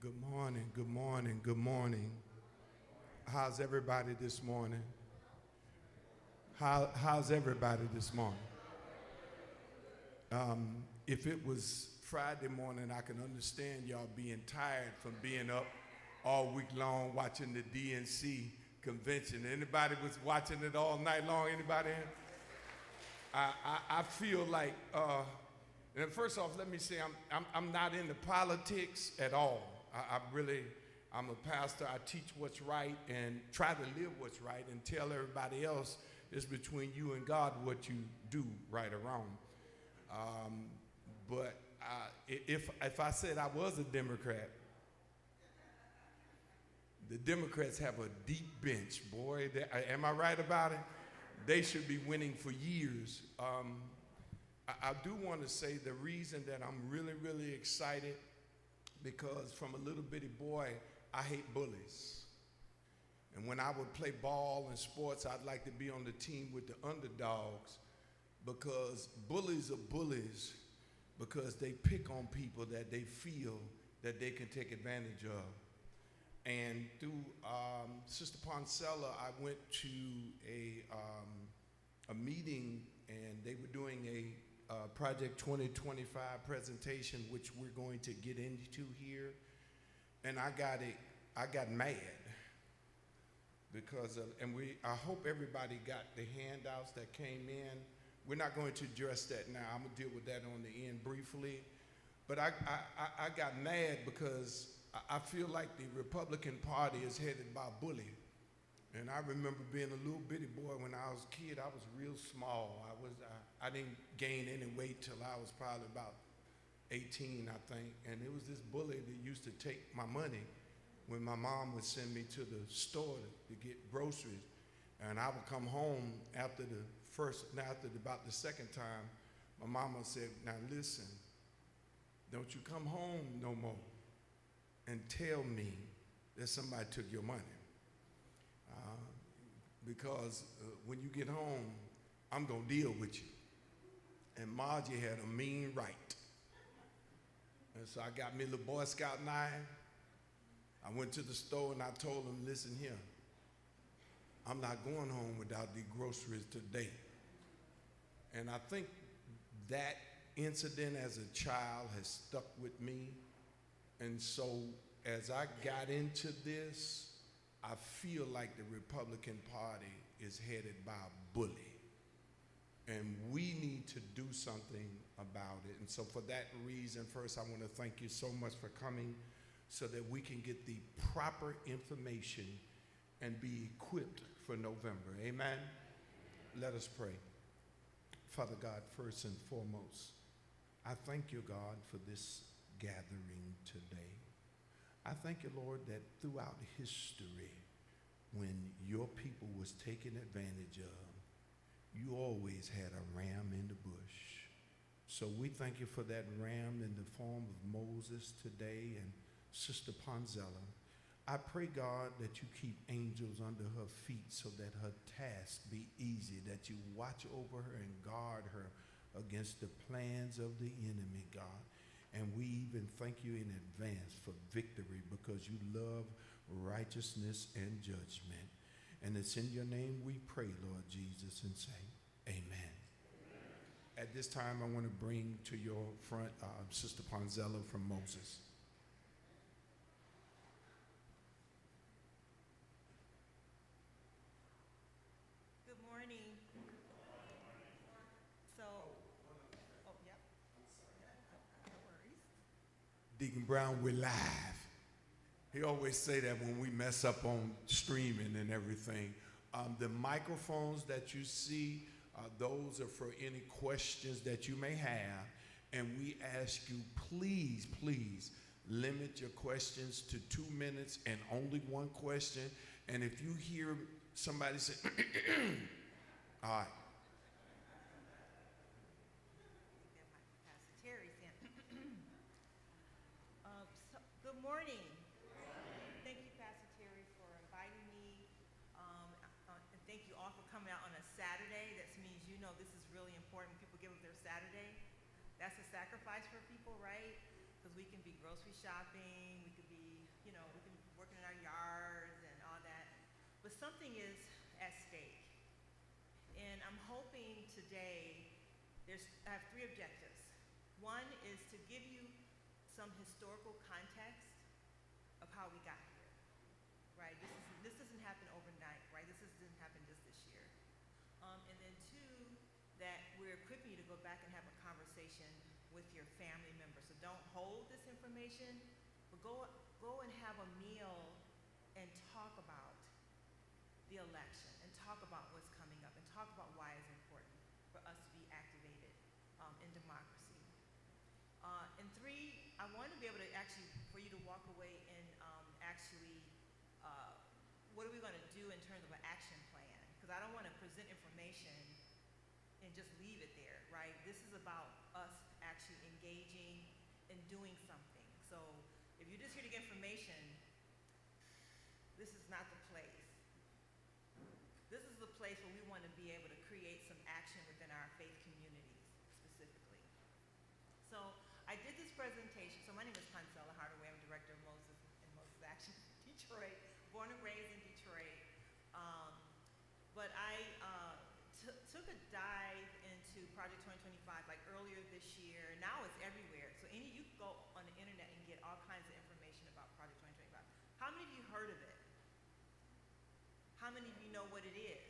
Good morning, good morning, good morning. How's everybody this morning? How's everybody this morning? If it was Friday morning, I can understand y'all being tired from being up all week long watching the DNC convention. Anybody was watching it all night long? Anybody? I feel like, and first off, let me say I'm not into politics at all. I'm a pastor. I teach what's right and try to live what's right and tell everybody else it's between you and God what you do right or wrong. But if I said I was a Democrat, the Democrats have a deep bench, boy. Am I right about it? They should be winning for years. I do want to say the reason that I'm really, really excited because from a little bitty boy, I hate bullies. And when I would play ball and sports, I'd like to be on the team with the underdogs because bullies are bullies because they pick on people that they feel that they can take advantage of. And through Sister Poncella, I went to a meeting and they were doing a Project 2025 presentation, which we're going to get into here. And I got mad because I hope everybody got the handouts that came in. We're not going to address that now. I'm gonna deal with that on the end briefly. But I got mad because I feel like the Republican Party is headed by a bully. And I remember being a little bitty boy when I was a kid. I was real small. I didn't gain any weight till I was probably about 18, I think. And it was this bully that used to take my money when my mom would send me to the store to get groceries. And I would come home after about the second time, my mama said, now listen, don't you come home no more and tell me that somebody took your money. Because when you get home, I'm gonna deal with you. And Margie had a mean right. And so I got me a little Boy Scout knife. I went to the store and I told them, listen here, I'm not going home without the groceries today. And I think that incident as a child has stuck with me. And so as I got into this, I feel like the Republican Party is headed by a bully. And we need to do something about it. And so for that reason, first I want to thank you so much for coming so that we can get the proper information and be equipped for November. Amen? Let us pray. Father God, first and foremost, I thank you, God, for this gathering today. I thank you, Lord, that throughout history, when your people was taken advantage of, you always had a ram in the bush. So we thank you for that ram in the form of Moses today and Sister Ponzella. I pray, God, that you keep angels under her feet so that her task be easy, that you watch over her and guard her against the plans of the enemy, God. And we even thank you in advance for victory because you love righteousness and judgment. And it's in your name we pray, Lord Jesus, and say, amen. At this time, I want to bring to your front Sister Ponzella from Moses. Good morning. So, yep. No worries. Deacon Brown, we're live. He always say that when we mess up on streaming and everything. The microphones that you see, those are for any questions that you may have. And we ask you, please, please, limit your questions to 2 minutes and only one question. And if you hear somebody say, all right. Pastor Terry's in. Good morning. Thank you, Pastor Terry, for inviting me. And thank you all for coming out on a Saturday. That means you know this is really important. People give up their Saturday. That's a sacrifice for people, right? because we can be grocery shopping, we could be, you know, we can be working in our yards and all that. But something is at stake. And I'm hoping today, I have three objectives. One is to give you some historical context of how we got here, right? This doesn't happen overnight, right? Didn't happen just this year. And then two, that we're equipping you to go back and have a conversation with your family members. So don't hold this information, but go and have a meal and talk about the election and talk about what's coming up and talk about why it's important for us to be activated in democracy. And three, I want to be able to for you to walk away and what are we going to do in terms of an action plan? Because I don't want to present information and just leave it there, right? This is about us actually engaging and doing something. So if you're just here to get information, this is not the place. This is the place where we want to be able to create some action within our faith communities specifically. So I did this presentation. So my name is Consella Hardaway. I'm director of Moses and Moses Action Detroit, born and raised in Detroit. But I took a dive into Project 2025 like earlier this year. Now it's everywhere. So you can go on the internet and get all kinds of information about Project 2025. How many of you heard of it? How many of you know what it is?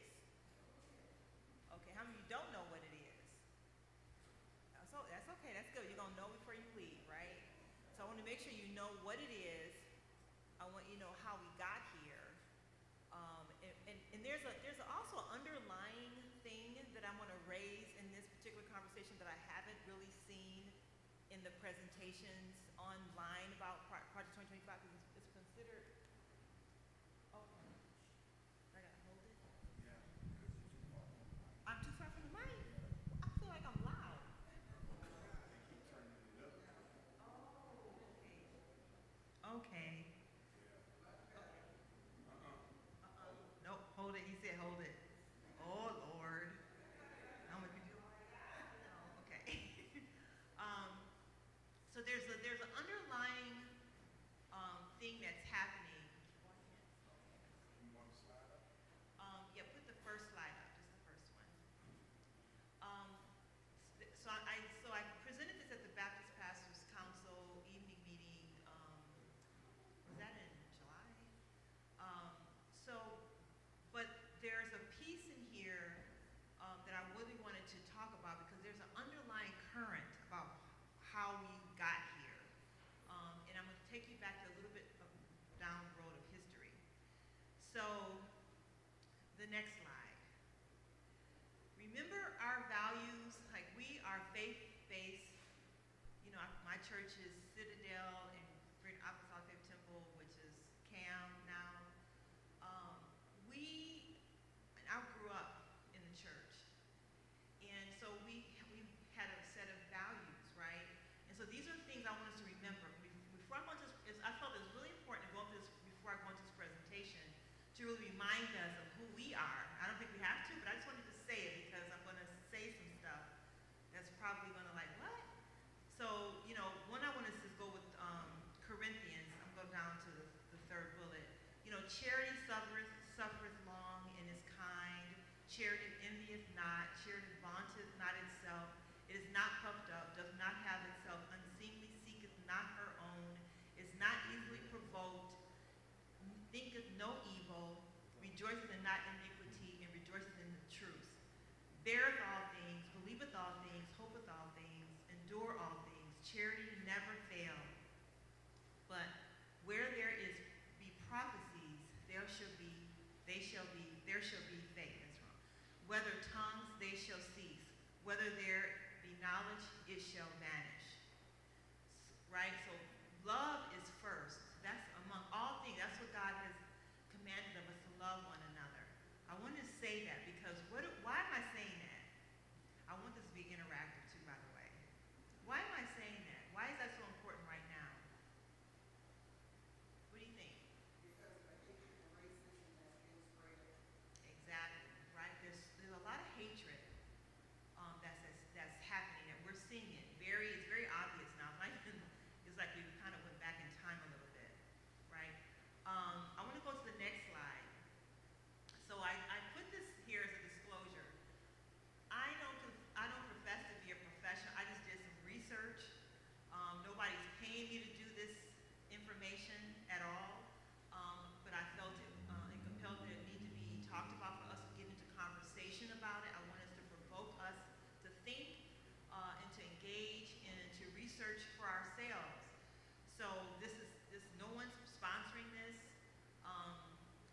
Okay, how many of you don't know what it is? So that's okay, that's good. You're gonna know before you leave, right? So I want to make sure you know what it is. I want you to know how we got here. And there's also an underlying thing that I want to raise in this particular conversation that I haven't really seen in the presentations online about Project 2025 because it's considered. Oh, I gotta hold it. I'm too far from the mic. I feel like I'm loud. Okay. Nope, hold it. He said hold it. Oh, Lord. I'm with you. Okay. So there's an underlying thing that's happening. Yeah, put the first slide up, just the first one. So I presented this at the Baptist Pastors Council evening meeting. Was that in July? But there's a piece in here that I really wanted to talk about because there's an underlying current about how we got here. And I'm going to take you back to a little bit down the road of history. So the next slide. Remember our values, like we are faith-based. You know, my church is Citadel and Greater Apostolic Faith Temple, which is CAM now. I grew up in the church. And so we had a set of values, right? And so these are things I want us to remember. Before I go into this, I felt it was really important to go into this, before I go into this presentation, to really remind us of who we are. I don't think we have to, but I just wanted to say it because I'm going to say some stuff that's probably going to like, what? So, you know, one I want us to go with Corinthians. I'm going down to the third bullet. You know, charity suffereth long and is kind. Charity envieth not. Charity vaunteth not itself. It is not puffed up, does not have itself unseemly, seeketh not her own, is not easily provoked, thinketh no evil, rejoiceth in not iniquity, and rejoiceth in the truth. Beareth all things, believeth all things, hopeth all things, endure all things. Charity never fails. But where there be prophecies, there shall be faith. That's wrong. Whether tongues, they shall cease. Whether there be knowledge, it shall vanish. Right? So love is first. That's among all things. That's what God has commanded of us, to love one another. I want to say that because why am I saying that? I want this to be interactive too, by the way. Why am I saying that? Why is that so important right now? What do you think? Because of the hatred and racism that's been spread. Exactly, right? There's a lot of hatred that's happening, and we're seeing it. It's very obvious now. It's like research for ourselves. So this no one's sponsoring this,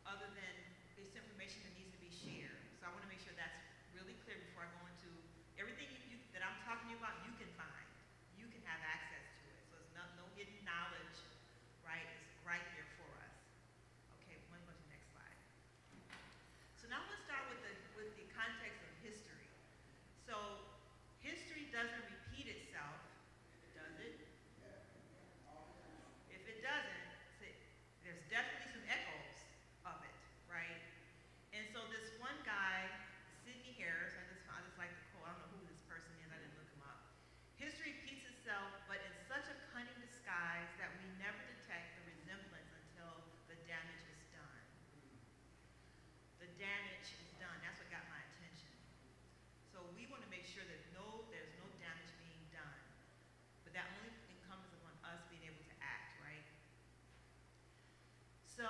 other than it's information that needs to be shared. So I want to make sure that's really clear before I go into everything that I'm talking about. You can find, you can have access to it. So it's no hidden knowledge, right? It's right here for us. Okay, I'm going to go to the next slide. So now let's start with the context of history. So history doesn't repeat itself, does it? If it doesn't, there's definitely some echoes of it, right? And so this one guy, Sidney Harris, I just like the quote. I don't know who this person is. I didn't look him up. History repeats itself, but in such a cunning disguise that we never detect the resemblance until the damage is done. The damage is done. That's what got my attention. So we want to make sure that there's no damage being done. But that only incumbents upon us being able to act, right? So,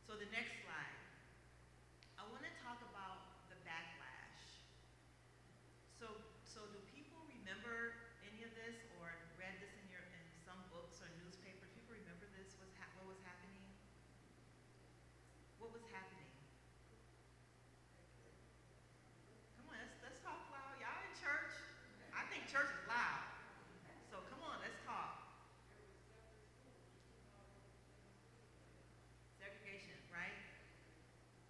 so the next slide. I want to talk about the backlash. So do people remember any of this or read this in some books or newspapers? People remember this? What was happening? What was happening? Come on, let's talk loud. Y'all in church? I think church is loud. So come on, let's talk. Segregation, right?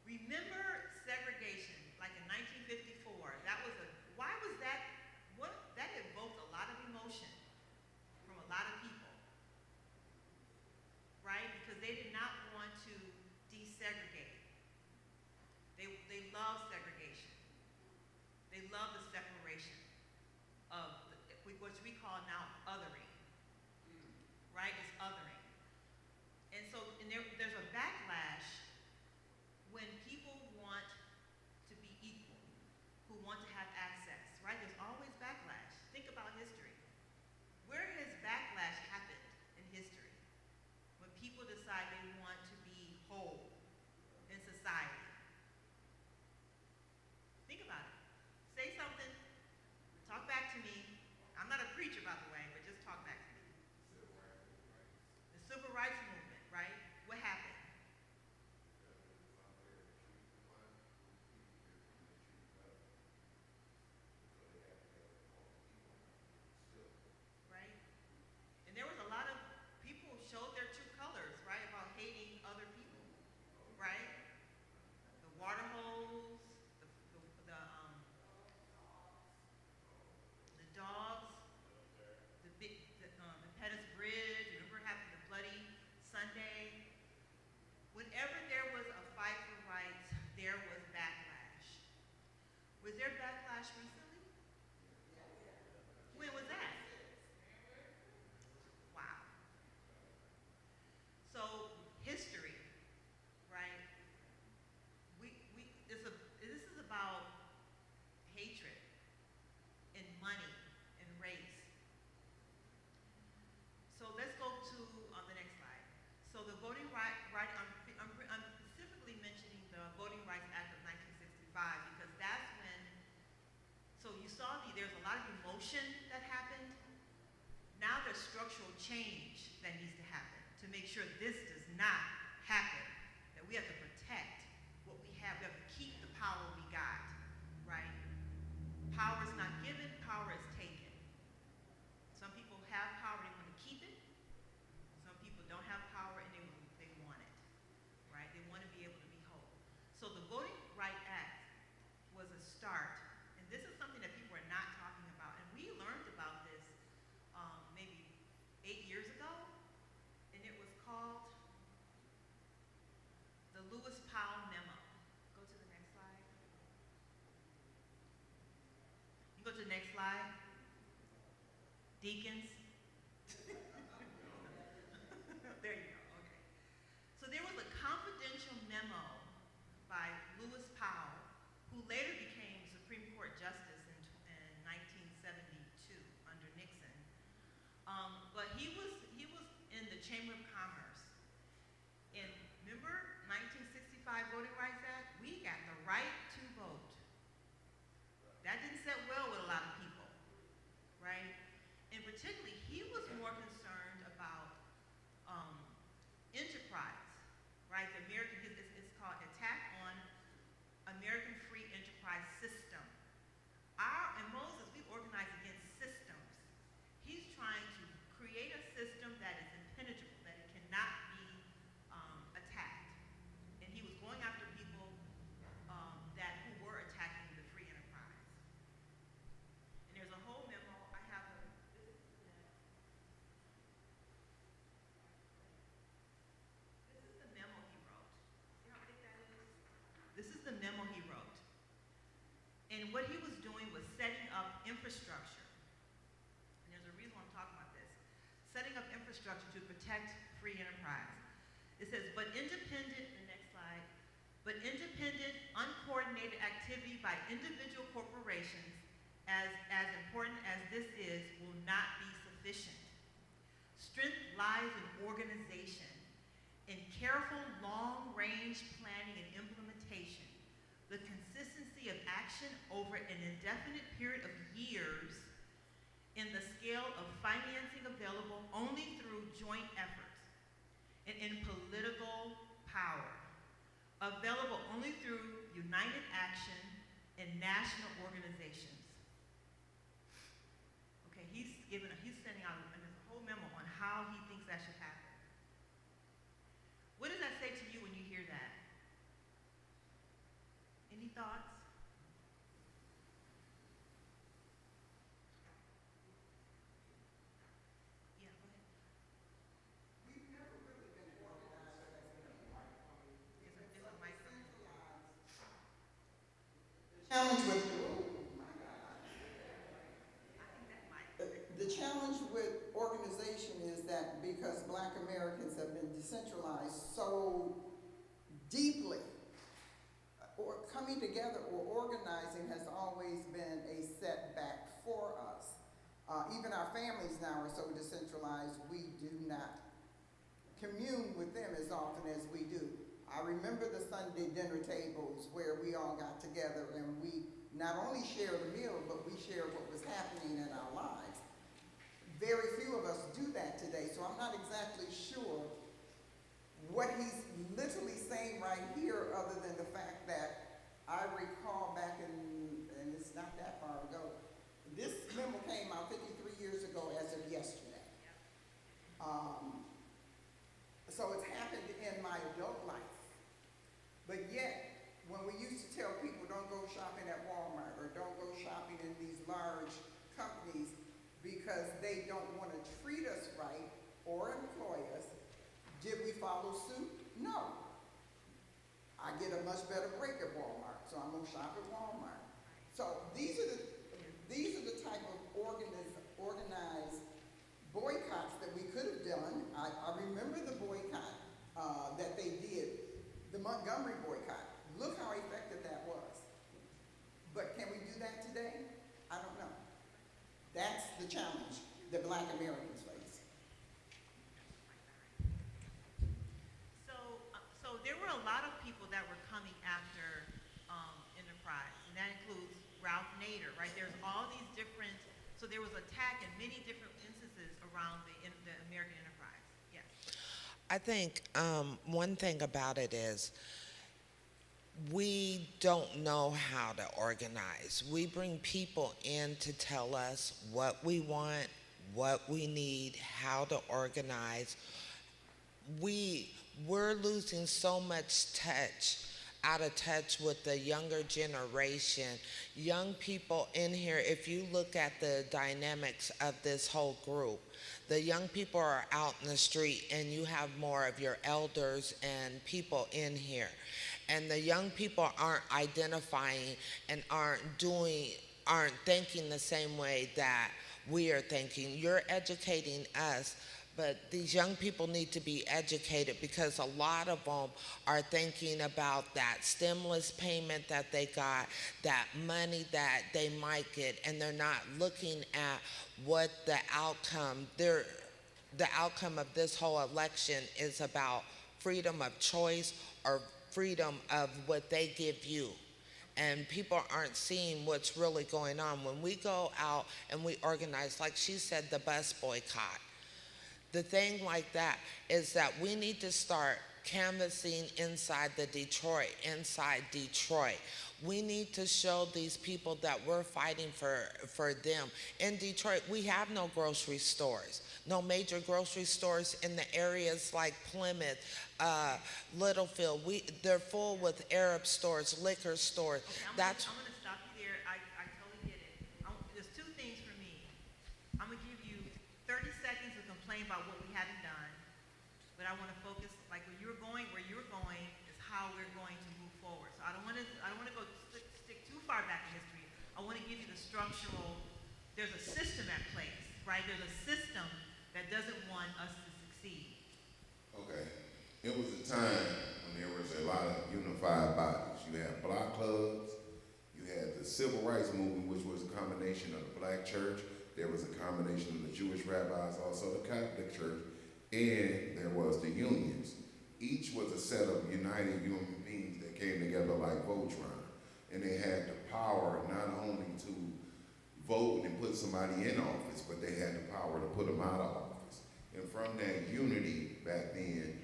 Remember segregation, like in 1954. Why was that? That evoked a lot of emotion from a lot of people, right? Because they did not want to desegregate. They love segregation. They love the separation of what we call now othering, right? It's othering. And so there's a backlash when people want to be equal, who want to have access, right? There's always backlash. Think about history. Where has backlash happened in history? When people decide they want to be whole in society. Think about it. Say something. Talk back to me. I'm not a preacher, by the way, but just talk back to me. The civil rights movement, right? What happened? Right? And there was a lot of people who showed their true colors, right? About hating other people, right? The water holes, the dogs, the Pettus Bridge. Remember what happened to Bloody Sunday? Whenever there was a fight for rights, there was backlash. Was there backlash recently? When was that? Wow. So history, right? This is about hatred and money and race. So let's go to the next slide. So the voting right. I'm specifically mentioning the Voting Rights Act of 1965 because that's when. So you saw there's a lot of emotion that happened. Now there's structural change that needs to happen to make sure this does not happen. That we have to protect what we have. We have to keep the power we got, right? Power is not given, power is taken. Some people have power, they want to keep it. Some people don't have power and they want it, right? They want to be able to be whole. So the Voting Rights Act was a start, and this is something that people are not talking about. And we learned about this maybe 8 years ago, and it was called the Lewis Powell Memo. Go to the next slide. You go to the next slide. Deacons. There you go, okay. So there was a confidential memo by Lewis Powell, who later became Supreme Court Justice in 1972 under Nixon. But he was in the Chamber of Commerce. And remember 1965 Voting Rights Act? We got the right to vote. This is the memo he wrote. And what he was doing was setting up infrastructure. And there's a reason why I'm talking about this. Setting up infrastructure to protect free enterprise. It says, but independent, the next slide, but independent, uncoordinated activity by individual corporations, as important as this is, will not be sufficient. Strength lies in organization, in careful long-range planning and implementation. The consistency of action over an indefinite period of years in the scale of financing available only through joint efforts and in political power, available only through united action and national organizations. Okay, he's sending out a whole memo on how he thinks that should happen. What does that say to you when you hear that? Any thoughts? Yeah, go ahead. We've never really been organized as a It's a mic. challenge with, I think that might. the challenge with organization is that because Black Americans have been decentralized so deeply, or coming together or organizing has always been a setback for us. Even our families now are so decentralized, we do not commune with them as often as we do. I remember the Sunday dinner tables where we all got together and we not only shared a meal, but we shared what was happening in our lives. Very few of us do that today, so I'm not exactly sure what he's literally saying right here, other than the fact that I recall back in, and it's not that far ago, this memo came out 53 years ago as of yesterday. So it's happened in my adult life. But yet, when we used to tell people don't go shopping at Walmart or don't go shopping in these large companies because they don't want to treat us right or employ us, did we follow suit? No. I get a much better break at Walmart, so I'm gonna shop at Walmart. So these are the type of organized boycotts that we could have done. I remember the boycott that they did, the Montgomery boycott. Look how effective that was. But can we do that today? I don't know. That's the challenge that Black Americans face. So there were a lot of people that were coming after Enterprise, and that includes Ralph Nader, right? There's all these different, so there was attack in many different instances around the American Enterprise. Yes. I think one thing about it is we don't know how to organize. We bring people in to tell us what we want, what we need, how to organize. We're losing so much out of touch with the younger generation. Young people in here, if you look at the dynamics of this whole group, the young people are out in the street and you have more of your elders and people in here. And the young people aren't identifying and aren't thinking the same way that we are thinking. You're educating us, but these young people need to be educated because a lot of them are thinking about that stimulus payment that they got, that money that they might get, and they're not looking at what the outcome of this whole election is about: freedom of choice or freedom of what they give you. And people aren't seeing what's really going on. When we go out and we organize, like she said, the bus boycott, the thing like that is that we need to start canvassing inside Detroit. We need to show these people that we're fighting for them. In Detroit, we have no grocery stores, no major grocery stores in the areas like Plymouth, Littlefield. They're full with Arab stores, liquor stores. Okay, I'm gonna stop you there. I totally get it. There's two things for me. I'm gonna give you 30 seconds to complain about what we haven't done, but I want to focus, like where you're going is how we're going to move forward. So I don't want to far back in history. I want to give you the structural, there's a system at place, right? There's a system that doesn't want us to succeed. Okay. It was a time when there was a lot of unified bodies. You had block clubs, you had the civil rights movement, which was a combination of the black church, there was a combination of the Jewish rabbis, also the Catholic church, and there was the unions. Each was a set of united human beings that came together like Voltron. And they had the power not only to vote and put somebody in office, but they had the power to put them out of office. And from that unity back then,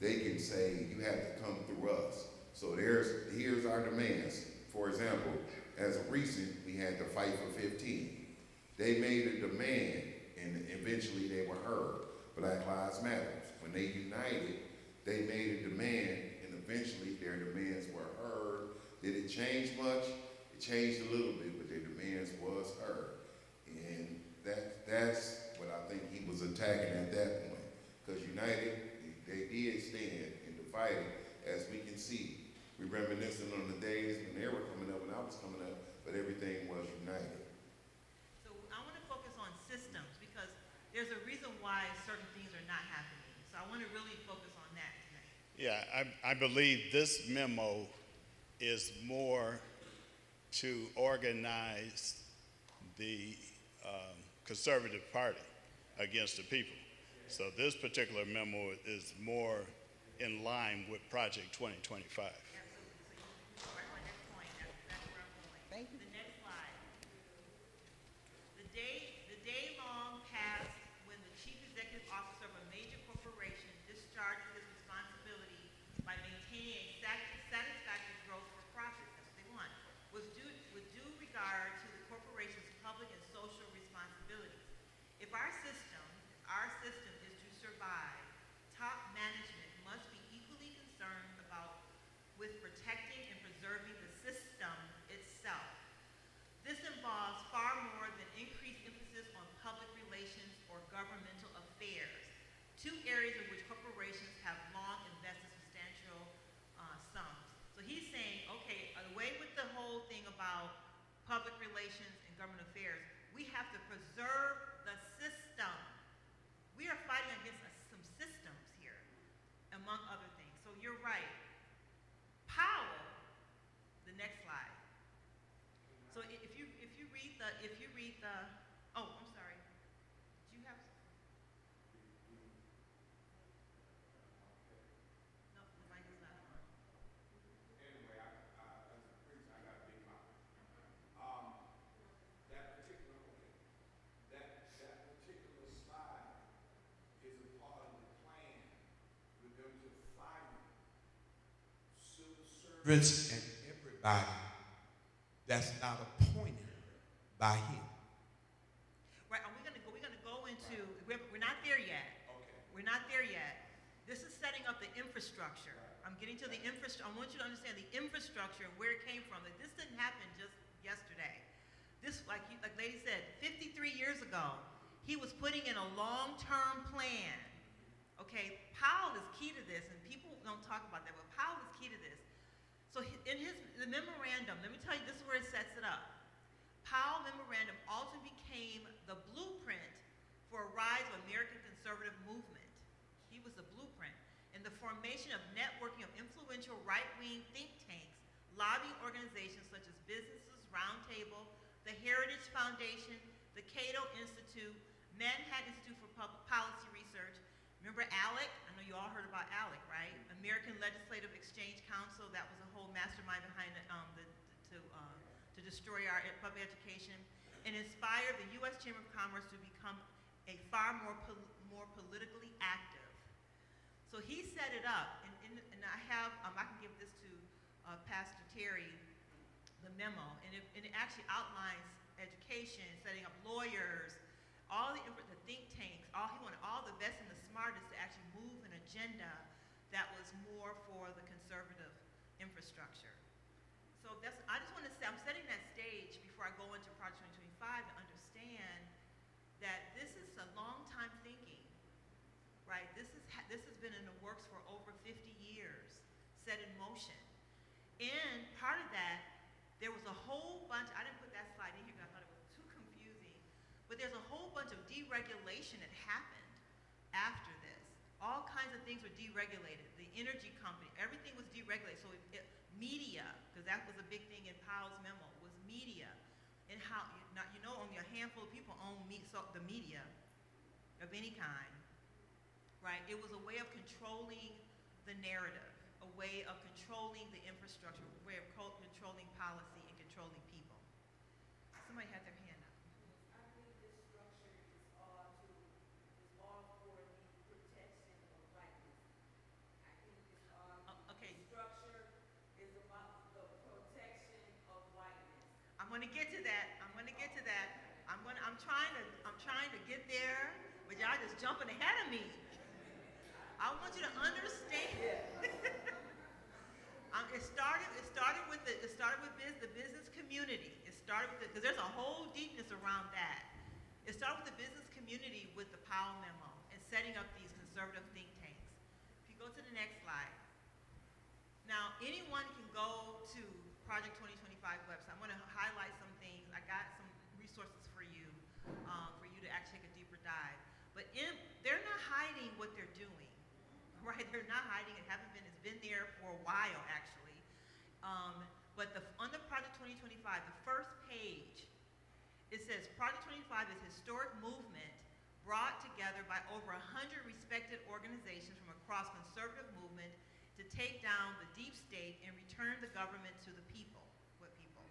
they can say, you have to come through us. So here's our demands. For example, as of recent, we had to fight for 15. They made a demand, and eventually they were heard. Black Lives Matter. When they united, they made a demand, and eventually their demands were heard. Did it change much? It changed a little bit, but their demands was heard. And that's what I think he was attacking at that point. Because united, they did stand and divided, as we can see. We reminiscing on the days when they were coming up, when I was coming up, but everything was united. So I want to focus on systems because there's a reason why certain things are not happening. So I want to really focus on that tonight. Yeah, I believe this memo is more to organize the Conservative Party against the people. So this particular memo is more in line with Project 2025. Absolutely. So you are my next point. That's where I'm going. Thank you. The next slide. The day long passed when the chief executive officer of a major corporation discharged his responsibility by maintaining a satisfactory growth for profits, that's what they want, with due regard to the corporation's public and social responsibilities. If our system is to survive, top management must be equally concerned with protecting and preserving the system itself. This involves far more than increased emphasis on public relations or governmental affairs, two areas in which corporations have long invested substantial sums. So he's saying, okay, away with the whole thing about public relations and government affairs, we have to preserve the system. We are fighting against some systems here, among other things. So you're right. Powell, the next slide. So if you read the, oh, I'm sorry. Do you have? No, the mic is not on. Anyway, as a priest, I got a big mouth. That particular slide is a part of the plan with them to fire civil servants and everybody that's not appointed by him. Right, we're gonna go into, we're not there yet. Okay. We're not there yet. This is setting up the infrastructure. I'm getting to the infrastructure. I want you to understand the infrastructure and where it came from. That this didn't happen just yesterday. This, like Lady said, 53 years ago, he was putting in a long-term plan. Okay, Powell is key to this, and people don't talk about that, but Powell is key to this. So in the memorandum, let me tell you, this is where it sets it up. Powell memorandum also became the blueprint for a rise of American conservative movement. He was the blueprint in the formation of networking of influential right-wing think tanks, lobbying organizations such as Businesses Roundtable, the Heritage Foundation, the Cato Institute, Manhattan Institute for Public Policy Research. Remember ALEC? I know you all heard about ALEC, right? American Legislative Exchange Council. That was a whole mastermind behind to destroy our public education, and inspired the U.S. Chamber of Commerce to become a far more politically active. So he set it up, and I have I can give this to Pastor Terry, the memo, and it actually outlines education, setting up lawyers, all the think tanks. He wanted all the best and the smartest to actually move an agenda that was more for the conservative infrastructure. So I just want to say, I'm setting that stage before I go into Project 2025 to understand that this is a long time thinking, right? This has been in the works for over 50 years, set in motion. And part of that, there was a whole But there's a whole bunch of deregulation that happened after this. All kinds of things were deregulated. The energy company, everything was deregulated. So media, because that was a big thing in Powell's memo, was media. And how, now, you know, only a handful of people own the media of any kind, right? It was a way of controlling the narrative, a way of controlling the infrastructure, a way of controlling policy and controlling people. Somebody had their hand up. I think this structure is all for the protection of whiteness. I think it's Okay, the structure is about the protection of whiteness. I'm going to get to that. I'm going to get to that. I'm trying to get there, but y'all just jumping ahead of me. I want you to understand. It started with the business community. It started with because there's a whole deepness around that. It started with the business community with the Powell memo and setting up these conservative think tanks. If you go to the next slide. Now, anyone can go to Project 2025 website. I'm going to highlight some things. I got some resources for you to actually take a deeper dive. But they're not hiding what they're doing, right? They're not hiding it. Haven't been. It's been there for a while, actually. But on the Project 2025, the first page, it says Project 25 is a historic movement brought together by over 100 respected organizations from across conservative movement to take down the deep state and return the government to the people. What people?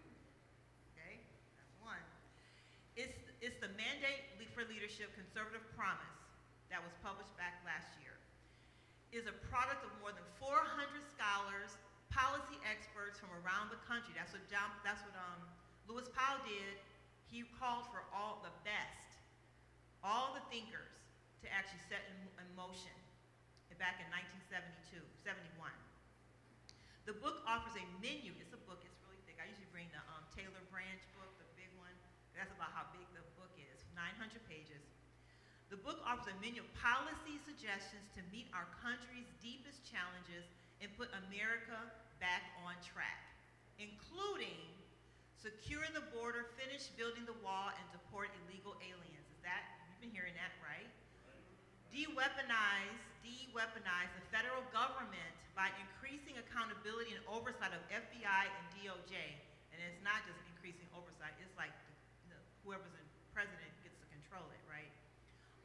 Okay, that's one. It's the Mandate for Leadership Conservative Promise that was published back last year. Is a product of more than 400 scholars, policy experts from around the country. That's what Lewis Powell did. He called for all the best, all the thinkers to actually set in motion back in 1972, 71. The book offers a menu. It's a book. It's really thick. I usually bring the Taylor Branch book, the big one. That's about how big the book is, 900 pages. The book offers a menu of policy suggestions to meet our country's deepest challenges and put America back on track, including secure the border, finish building the wall, and deport illegal aliens. You've been hearing that, right? De-weaponize the federal government by increasing accountability and oversight of FBI and DOJ. And it's not just increasing oversight, it's like whoever's the president gets to control it, right?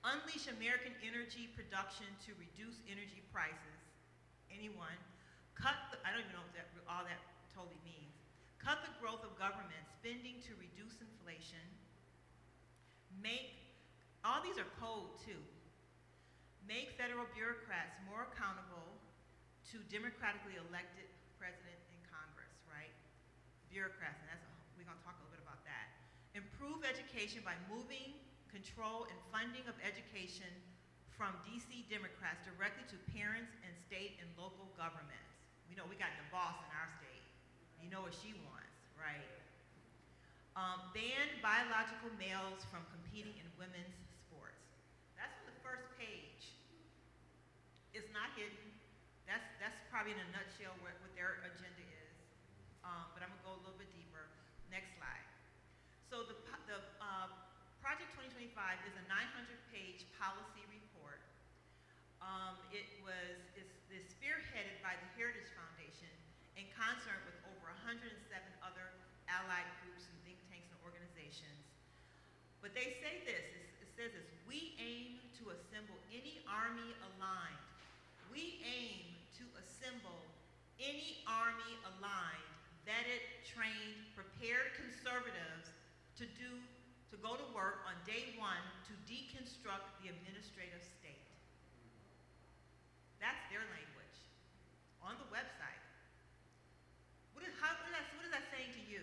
Unleash American energy production to reduce energy prices. Anyone? I don't even know what all that totally means. Cut the growth of government spending to reduce inflation. All these are code too. Make federal bureaucrats more accountable to democratically elected president and Congress, right? Bureaucrats, and we're going to talk a little bit about that. Improve education by moving control and funding of education from DC Democrats directly to parents and state and local governments. We know we got the boss in our state. You know what she wants, right? Ban biological males from competing in women's sports. That's on the first page. It's not hidden. That's probably in a nutshell what their agenda is. But I'm gonna go a little bit deeper. Next slide. So the Project 2025 is a 900-page policy report. It's spearheaded by the Heritage Foundation in concert with over 107 other allied groups and think tanks and organizations. But they say this, it says this: we aim to assemble any army aligned. We aim to assemble any army aligned, vetted, trained, prepared conservatives to go to work on day one to deconstruct the administrative state. That's their language on the website. What is that saying to you?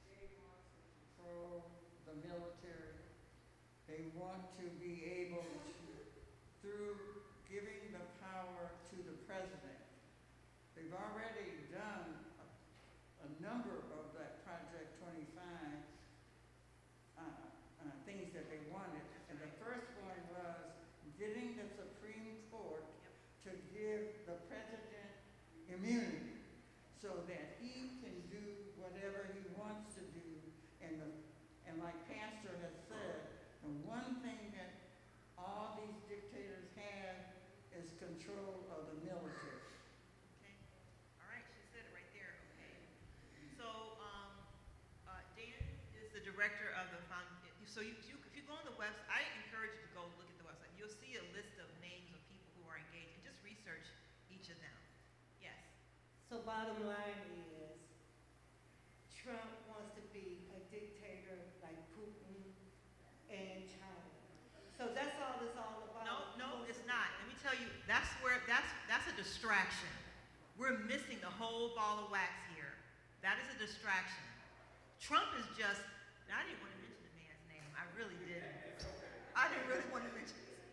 They want to control the military. They want to be able to, through giving the power to the president. They've already done a number of that Project 25 things that they wanted. And the first one was getting the Supreme Court to give the president immunity so that he can do whatever so if you go on the website, I encourage you to go look at the website. You'll see a list of names of people who are engaged, and just research each of them. Yes. So bottom line is, Trump wants to be a dictator like Putin and China. So that's all it's all about. No, it's not. Let me tell you, that's a distraction. We're missing the whole ball of wax here. That is a distraction. Trump is just, I didn't want to mention the man's name. I really didn't. I didn't really want to mention his name.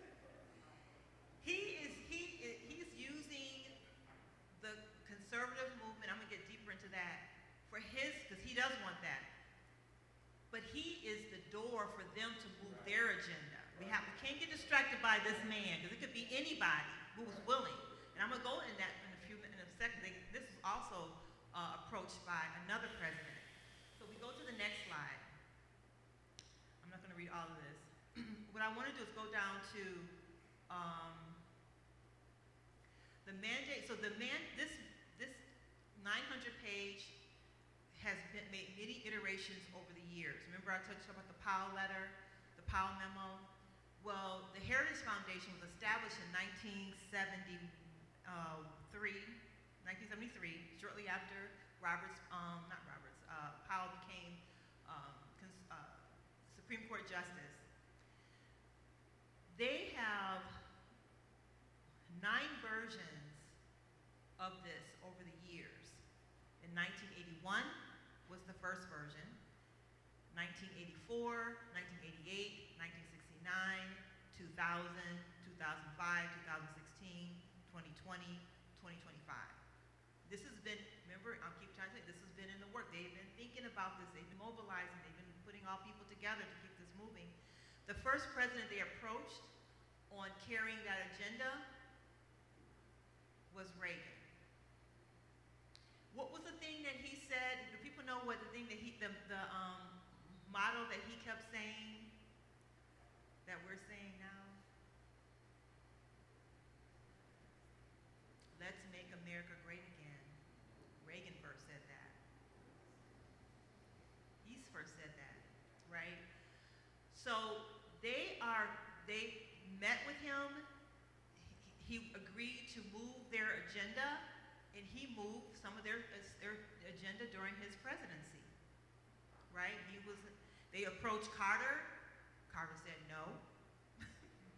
He's using the conservative movement, I'm gonna get deeper into that, for his, because he does want that. But he is the door for them to move their agenda. We can't get distracted by this man, because it could be anybody who was willing. And I'm gonna go in that in a second. This is also approached by another president. So we go to the next slide. I'm not gonna read all of this. What I wanna do is go down to the mandate. So this 900-page has been made many iterations over the years. Remember I touched about the Powell letter, the Powell memo? Well, the Heritage Foundation was established in 1973, shortly after Powell became Supreme Court Justice. They have 9 versions of this over the years. In 1981 was the first version, 1984, 1988, 1969, 2000, 2005, 2016, 2020, 2025. This has been, remember, I'll keep trying to say, this has been in the work. They've been thinking about this, they've been mobilizing, they've been putting all people together to keep this moving. The first president they approached on carrying that agenda was Reagan. What was the thing that he said? Do people know what the thing that the motto that he kept saying that we're saying now? Let's make America great again. Reagan first said that. He's first said that, right? So they met with him. He agreed to move their agenda, and he moved some of their agenda during his presidency, right? They approached Carter. Carter said no,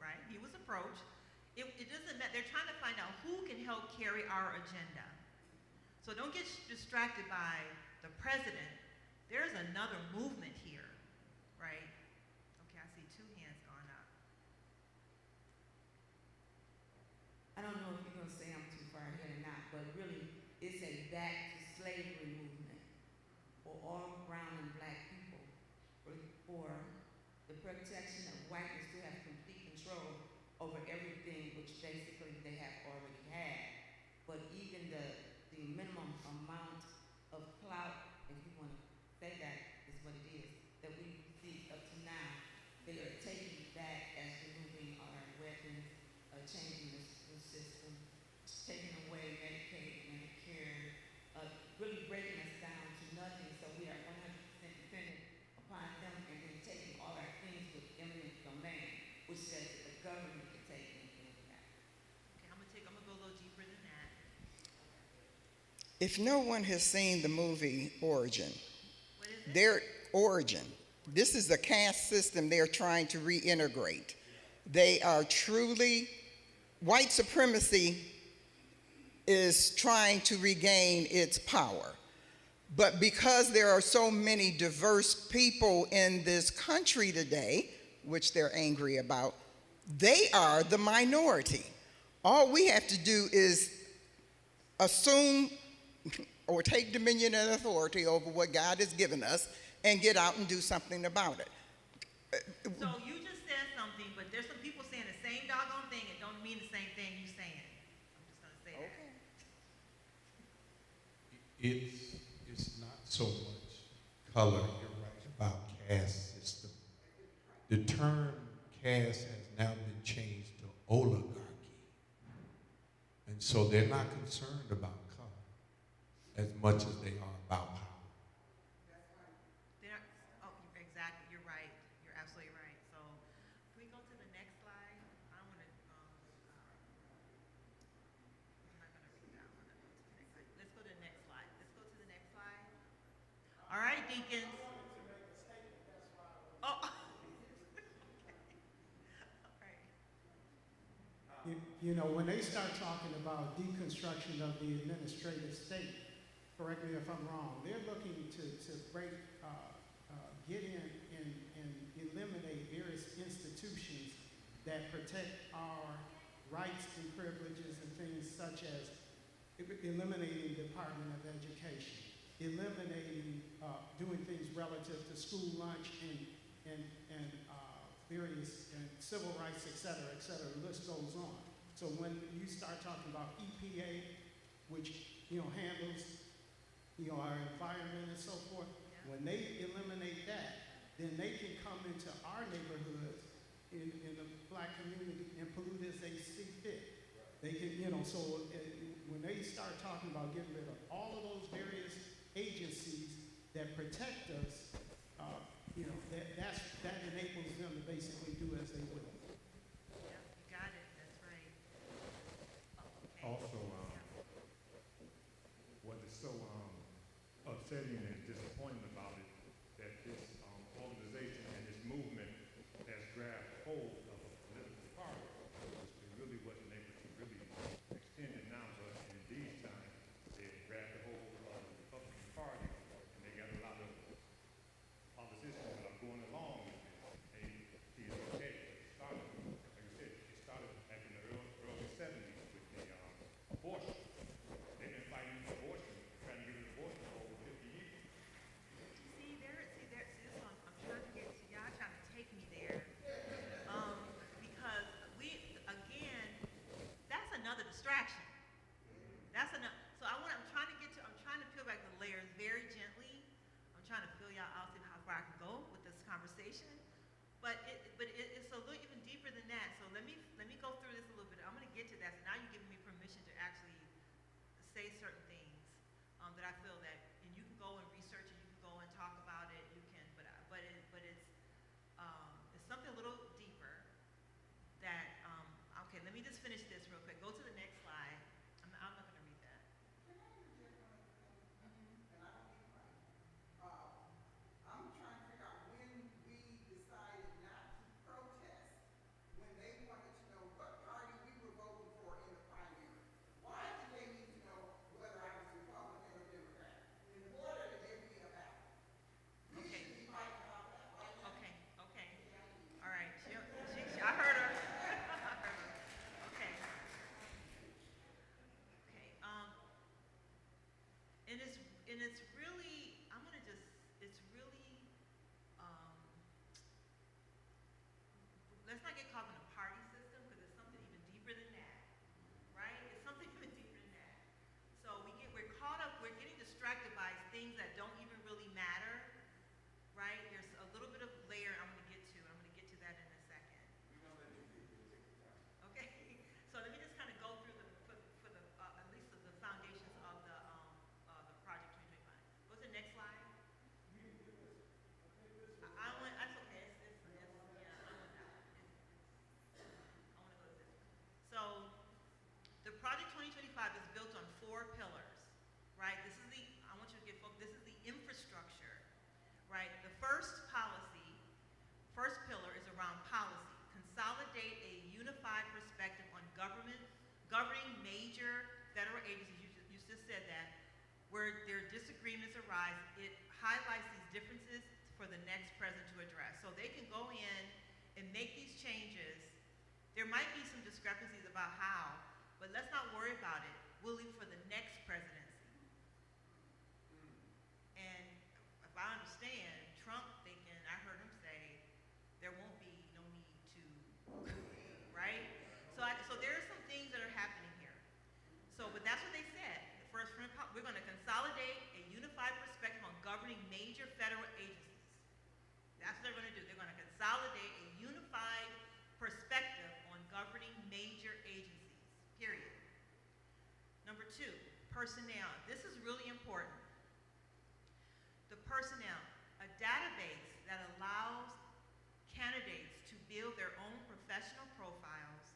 right? He was approached. It doesn't matter. They're trying to find out who can help carry our agenda. So don't get distracted by the president. There's another movement here, right? Okay, I see 2 hands gone up. I don't know if you're gonna say I'm too far ahead or not, but really, it's a back to slavery movement for all brown and black people, for the protection of whiteness to have complete control over everything which basically they have already had. But even the minimum amount of clout, if you wanna say that is what it is, that we see up to now, they are taking that as removing our weapons, changing the system, taking away Medicaid, Medicare, really breaking us down to nothing, so we are 100% dependent upon them, and then taking all our things with eminent domain, which says that the government can take anything we got. Okay, I'm gonna go a little deeper than that. If no one has seen the movie Origin, What is it? their Origin, this is the caste system they're trying to reintegrate. They are truly, white supremacy is trying to regain its power. But because there are so many diverse people in this country today, which they're angry about, they are the minority. All we have to do is assume or take dominion and authority over what God has given us and get out and do something about it. So you just said something, but there's some people saying the same doggone thing and don't mean the same thing you're saying. I'm just gonna say that. It's not so much color, you're right, about caste system. The term caste has now been changed to oligarchy. And so they're not concerned about color as much as they are about power. They're not, oh, exactly, you're right. You're absolutely deacons. Oh. All right. You know, when they start talking about deconstruction of the administrative state, correct me if I'm wrong, they're looking to break, get in and eliminate various institutions that protect our rights and privileges and things such as eliminating Department of Education, eliminating, doing things relative to school lunch and various and civil rights, et cetera, the list goes on. So when you start talking about EPA, which, handles, our environment and so forth, when they eliminate that, then they can come into our neighborhoods in the black community and pollute as they see fit. They can, when they start talking about getting rid of all of those various agencies that protect us, that enables them to basically do as they will. Yeah, you got it. That's right. Okay. Also, what is so upsetting and disappointing about it, that this organization and this movement has grabbed hold of a political party, which they really wasn't able to really extend it now, but in these times, they grabbed a hold of the Republican Party, and they got a lot of politicians that are going along with it. They see it okay. It started, like I said, it started back in the early 70s with the abortion. They've been fighting abortion, trying to get an abortion for over 50 years. See, this one, I'm trying to get to, y'all trying to take me there. Because again, that's another distraction. So I'm trying to peel back the layers very gently. I'm trying to feel y'all out, see how far I can go with this conversation. But it's a little even deeper than that. So let me go through this a little bit. I'm gonna get to that. So now you're giving me permission to actually say certain things that I feel that, and you can go and research it, you can go and talk about it, you can, but it's something a little deeper that, okay, let me just finish this real quick. Go to the next slide. I'm not gonna read that. I'm trying to figure out when we decided not to protest, when they wanted to know what party we were voting for in the primary. Why did they need to know whether I was Republican or Democrat in order to give me a ballot? We Okay. should be fighting about that right now. Okay. All right. I heard her. I heard her. Okay. And it's really, it's really, let's not get caught in a party system because it's something even deeper than that, right? It's something even deeper than that. So we're getting distracted by things that don't even really matter, right? There's a little bit of layer I'm gonna get to that in a second. Okay, so let me just kind of go through for the at least the foundations of the Project 2025. Go to the next slide. That's okay. Yeah, I want that one. I want to go to this one. So, the Project 2025 is built on 4 pillars, right? I want you to get focused. This is the infrastructure, right? The first pillar is around policy. Consolidate a unified perspective on governing major federal agencies. You just said that. Where their disagreements arise, it highlights these differences for the next president to address. So they can go in and make these changes. There might be some discrepancies about how, but let's not worry about it. We'll leave it for the next presidency. And if I understand, Trump thinking, I heard him say, there won't be no need to, right? So there are some things that are happening here. So, but that's what they said. First, we're going to consolidate a unified perspective on governing major federal agencies. That's what they're going to do. They're going to consolidate a unified perspective on governing major agencies, period. Number 2, personnel. This is really important. The personnel, a database that allows candidates to build their own professional profiles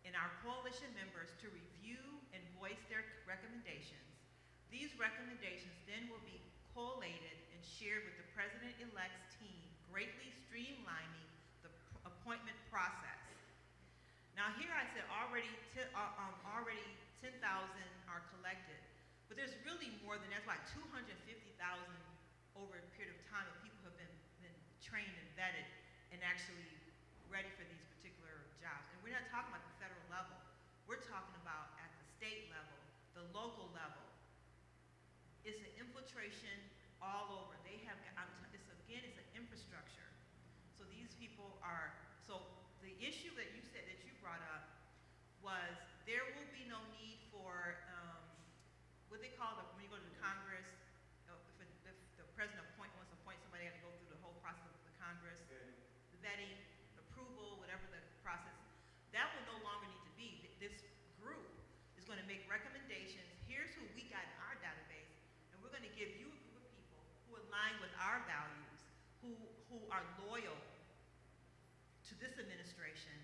and our coalition members to review and voice their recommendations. These recommendations then will be collated and and shared with the President-elect's team, greatly streamlining the appointment process. Now here I said already 10,000 are collected, but there's really more than that's like 250,000 over a period of time of people who have been trained and vetted and actually ready for these particular jobs. And we're not talking about the federal level. We're talking about at the state level, the local level. It's an infiltration all over. They have, it's an infrastructure. So these people are, so the issue that you said, that you brought up was there will be no need for, what they call when you go to the Congress, if the president wants to appoint somebody, they have to go through the whole process of the Congress, the vetting, approval, whatever the process. That will no longer need to be. This group is going to make recommendations. Here's who we got in our database, and we're going to give you a group of people who align with our values, who are loyal to this administration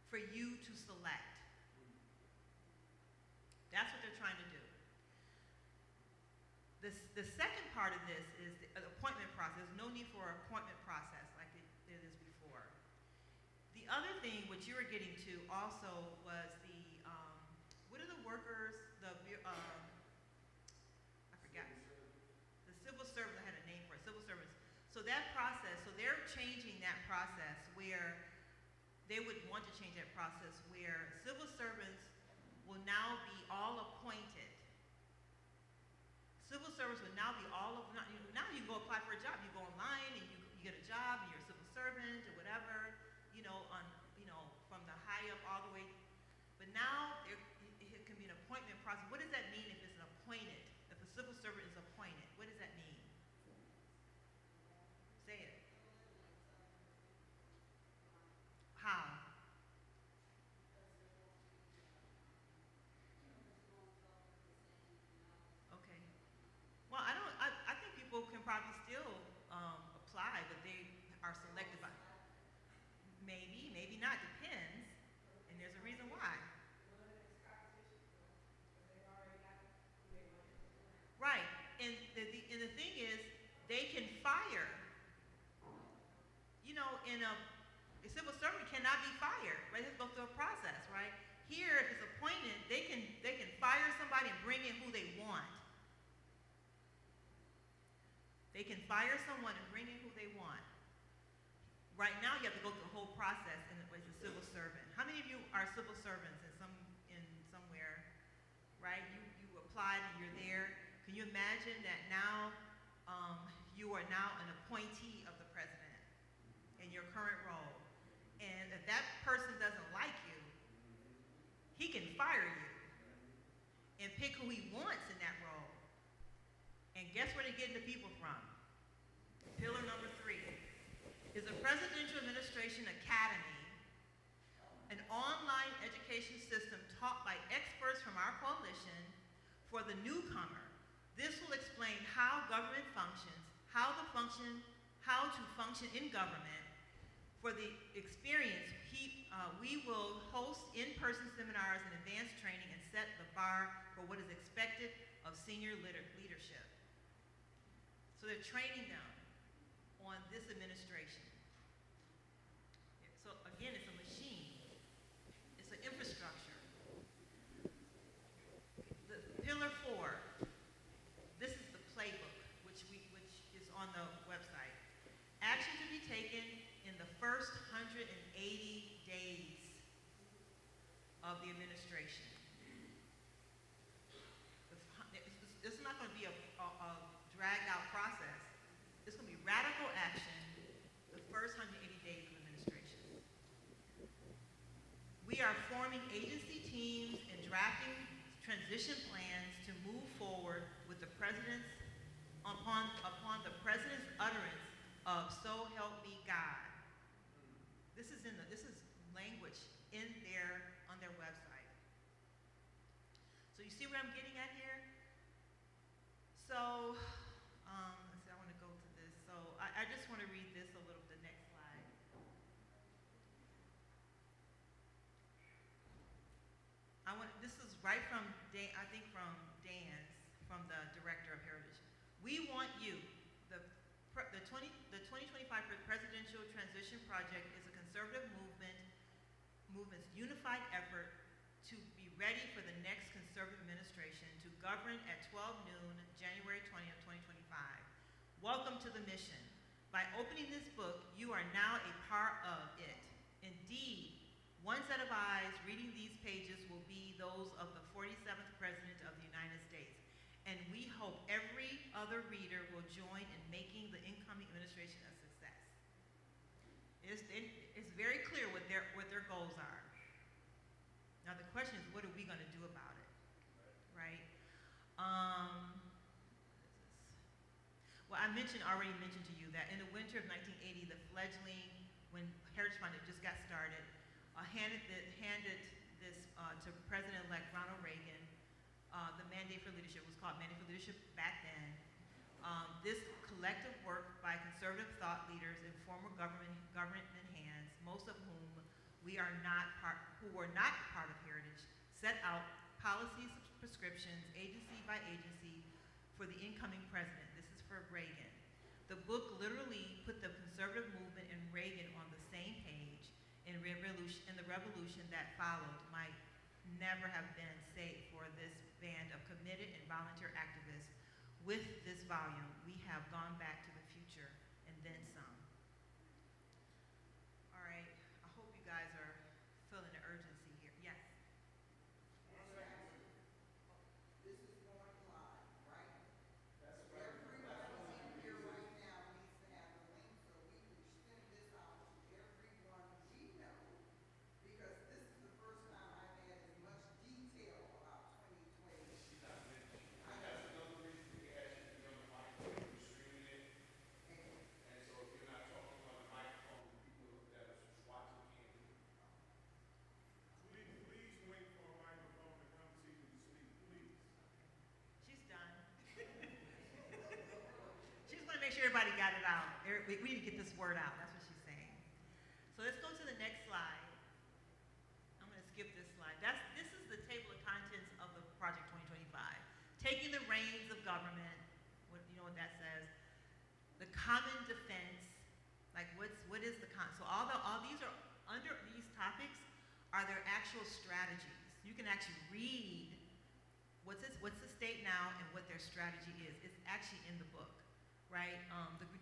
for you to select. That's what they're trying to do. The second part of this is the appointment process. There's no need for an appointment process like it is before. The other thing, which you were getting to also, was the, what are the workers, I forgot. The civil servants, I had a name for it, civil servants. So that process, so they're changing that process where they would want to change that process where civil servants will now be all appointed. Civil servants would now be all of, now you can go apply for a job. You go online and you get a job and you're a civil servant or whatever, from the high up all the way. But now it can be an appointment process. What does that mean if it's an appointed? If a civil servant is appointed, what does that mean? Say it. How? Okay. Well, I think people can probably still apply, but they are selected by, maybe not, depends, and there's a reason why. Right, and the thing is, they can fire. A civil servant cannot be fired, right? They have to go through a process, right? Here, if it's appointed, they can fire somebody and bring in who they want. They can fire someone and bring in who they want. Right now, you have to go through the whole process as a civil servant. How many of you are civil servants in somewhere, right? You applied and you're there. Can you imagine that now you are now an appointee of the president in your current role? And if that person doesn't like you, he can fire you and pick who he wants in that role. And guess where they're getting the people from? Pillar number 3 is the Presidential Administration Academy, an online education system taught by experts from our coalition for the newcomer. This will explain how government functions, how to function in government. For the experience, we will host in-person seminars and advanced training and set the bar for what is expected of senior leadership. So they're training them on this administration. So again, it's a machine. It's an infrastructure. The pillar 4, this is the playbook, which is on the website. Action to be taken in the first 180 days of the administration. This is not going to be a dragged out process. It's going to be radical action the first 180 days of administration. We are forming agency teams and drafting transition plans to move forward with the president's, upon the president's utterance of "So help me God." This is language on their website. So you see where I'm getting at here? So, let's see, I want to go to this. So I just want to read this a little, the next slide. This is right from Dan, I think from Dan's, from the Director of Heritage. We want you, the the 2025 Presidential Transition Project is a conservative movement's unified effort to be ready for the next conservative administration to govern at 12 noon, January 20th, 2025. Welcome to the mission. By opening this book, you are now a part of it. Indeed, one set of eyes reading these pages will be those of the 47th President of the United States. And we hope every other reader will join in making the incoming administration a success. It's very clear what their goals are. Now the question is, what are we going to do about it, right? Well, I already mentioned to you that in the winter of 1980, the fledgling, when Heritage Fund had just got started, handed this to President-elect Ronald Reagan. The Mandate for Leadership was called Mandate for Leadership back then. This collective work by conservative thought leaders in former government hands, most of whom who were not part of Heritage, set out policies, prescriptions, agency by agency for the incoming president. This is for Reagan. The book literally put the conservative movement and Reagan on the same page in the revolution that followed might never have been save for this band of committed and volunteer activists. With this volume, we have gone back to the future and then some. All right, I hope you guys are feeling the urgency here. Yes? This is going live, right? Everyone in here right now needs to have a link so we can send this out to everyone we know, because this is the first time I've had as much detail about 2020. I got another reason we asked you to be on the microphone, you're streaming it. And so if you're not talking on the microphone, the people that are watching can't hear you. Please wait for a microphone to come to you to speak, please. She's done. She's going to make sure everybody got it out. We need to get this word out. That's what she's saying. So let's go to the next slide. I'm going to skip this slide. This is the table of contents of the Project 2025. Taking the reins of government. You know what that says? The common defense. Like what is the so all these are under these topics are their actual strategies. You can actually read what's the state now and what their strategy is. It's actually in the book, right?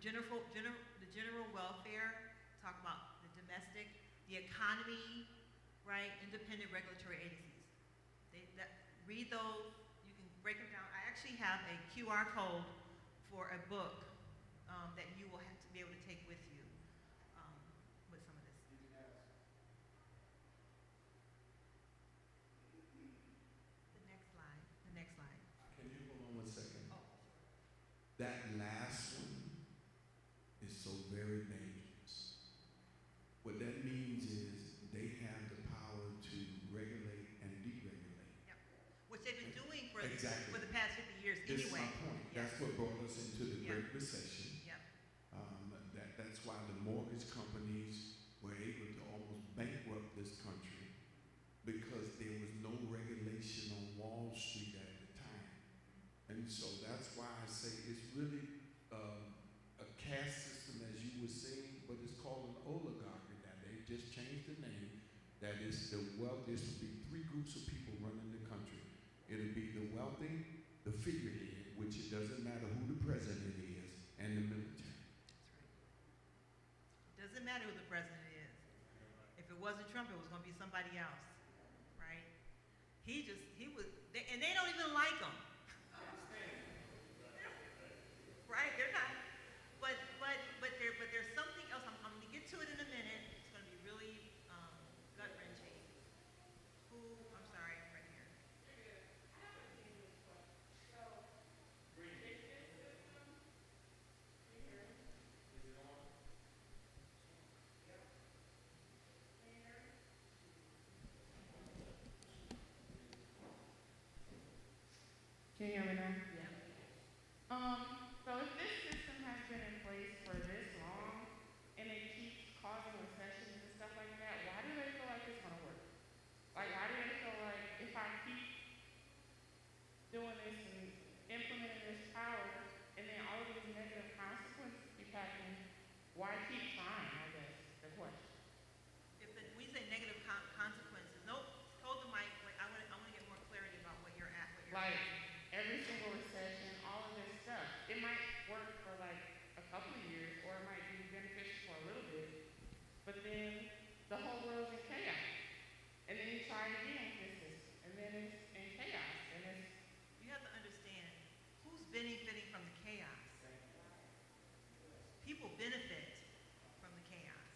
The general welfare, talk about the domestic, the economy, right? Independent regulatory agencies. Read those. You can break them down. I actually have a QR code for a book that you will have to be able to take with you with some of this. The next slide. The next slide. Can you hold on 1 second? Oh, That last one is so very dangerous. What that means is they have the power to regulate and deregulate. yep. Which they've been doing for Exactly. the past 50 years This is anyway. my point. Yes. That's what brought us into the Yeah. Great Recession. Yep. That's why the mortgage companies were able to almost bankrupt this country, because there was no regulation on Wall Street at the time. And so that's why I say it's really a caste system, as you were saying, but it's called an oligarchy now. They just changed the name. That is the wealth. This will be 3 groups of people running the country. It'll be the wealthy, the figurehead, which it doesn't matter who the president is, and the military. Doesn't matter who the president is. If it wasn't Trump, it was going to be somebody else, right? And they don't even like him. Right? They're not. But there's something else. I'm going to get to it in a minute. It's going to be really gut wrenching. I'm sorry, right here. Can you hear me now? Yeah. So if this system has been in place for this long and it keeps causing recessions and stuff like that, why do they feel like it's gonna work? Like, why do they feel like if I keep doing this and implementing this power and then all of these negative consequences impacting, why keep trying, I guess, the question. If it, we say negative consequences, nope, hold the mic, wait, I wanna get more clarity about what you're at, what you're Like, asking. every single recession, all of this stuff, it might work for like a couple of years, or it might be beneficial for a little bit, but then the whole world's in chaos. And then you try again with this system, and then it's in chaos, and it's, You have to understand, who's benefiting from the chaos? People benefit from the chaos.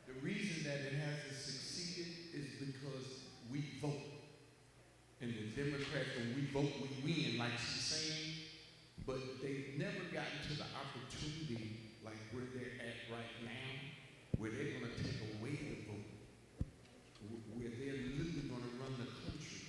The reason that it hasn't succeeded is because we vote. And the Democrats, when we vote, we win, like she's saying. But they've never gotten to the opportunity like where they're at right now, where they're going to take away the vote, where they're literally going to run the country,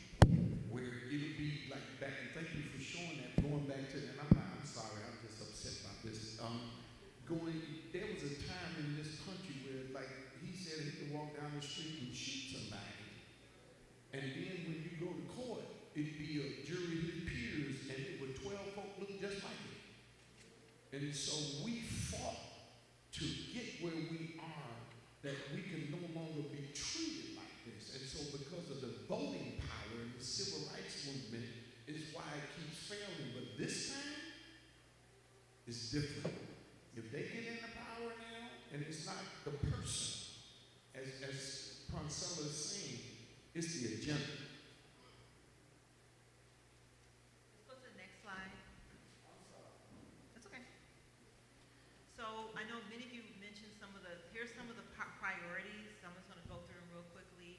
where it'll be like back, and thank you for showing that, going back to, and I'm sorry, I'm just upset about this. There was a time in this country where, like, he said he could walk down the street and shoot somebody. And then when you go to court, it'd be a jury of his peers, and it would 12 folk look just like him. And so we fought to get where we are, that we can no longer be treated like this. And so because of the voting power and the civil rights movement is why it keeps failing. But this time, it's different. If they get in the power now, and it's not the person, as Proncella is saying, it's the agenda. Let's go to the next slide. That's okay. So I know many of you mentioned here's some of the priorities. Someone's going to go through them real quickly.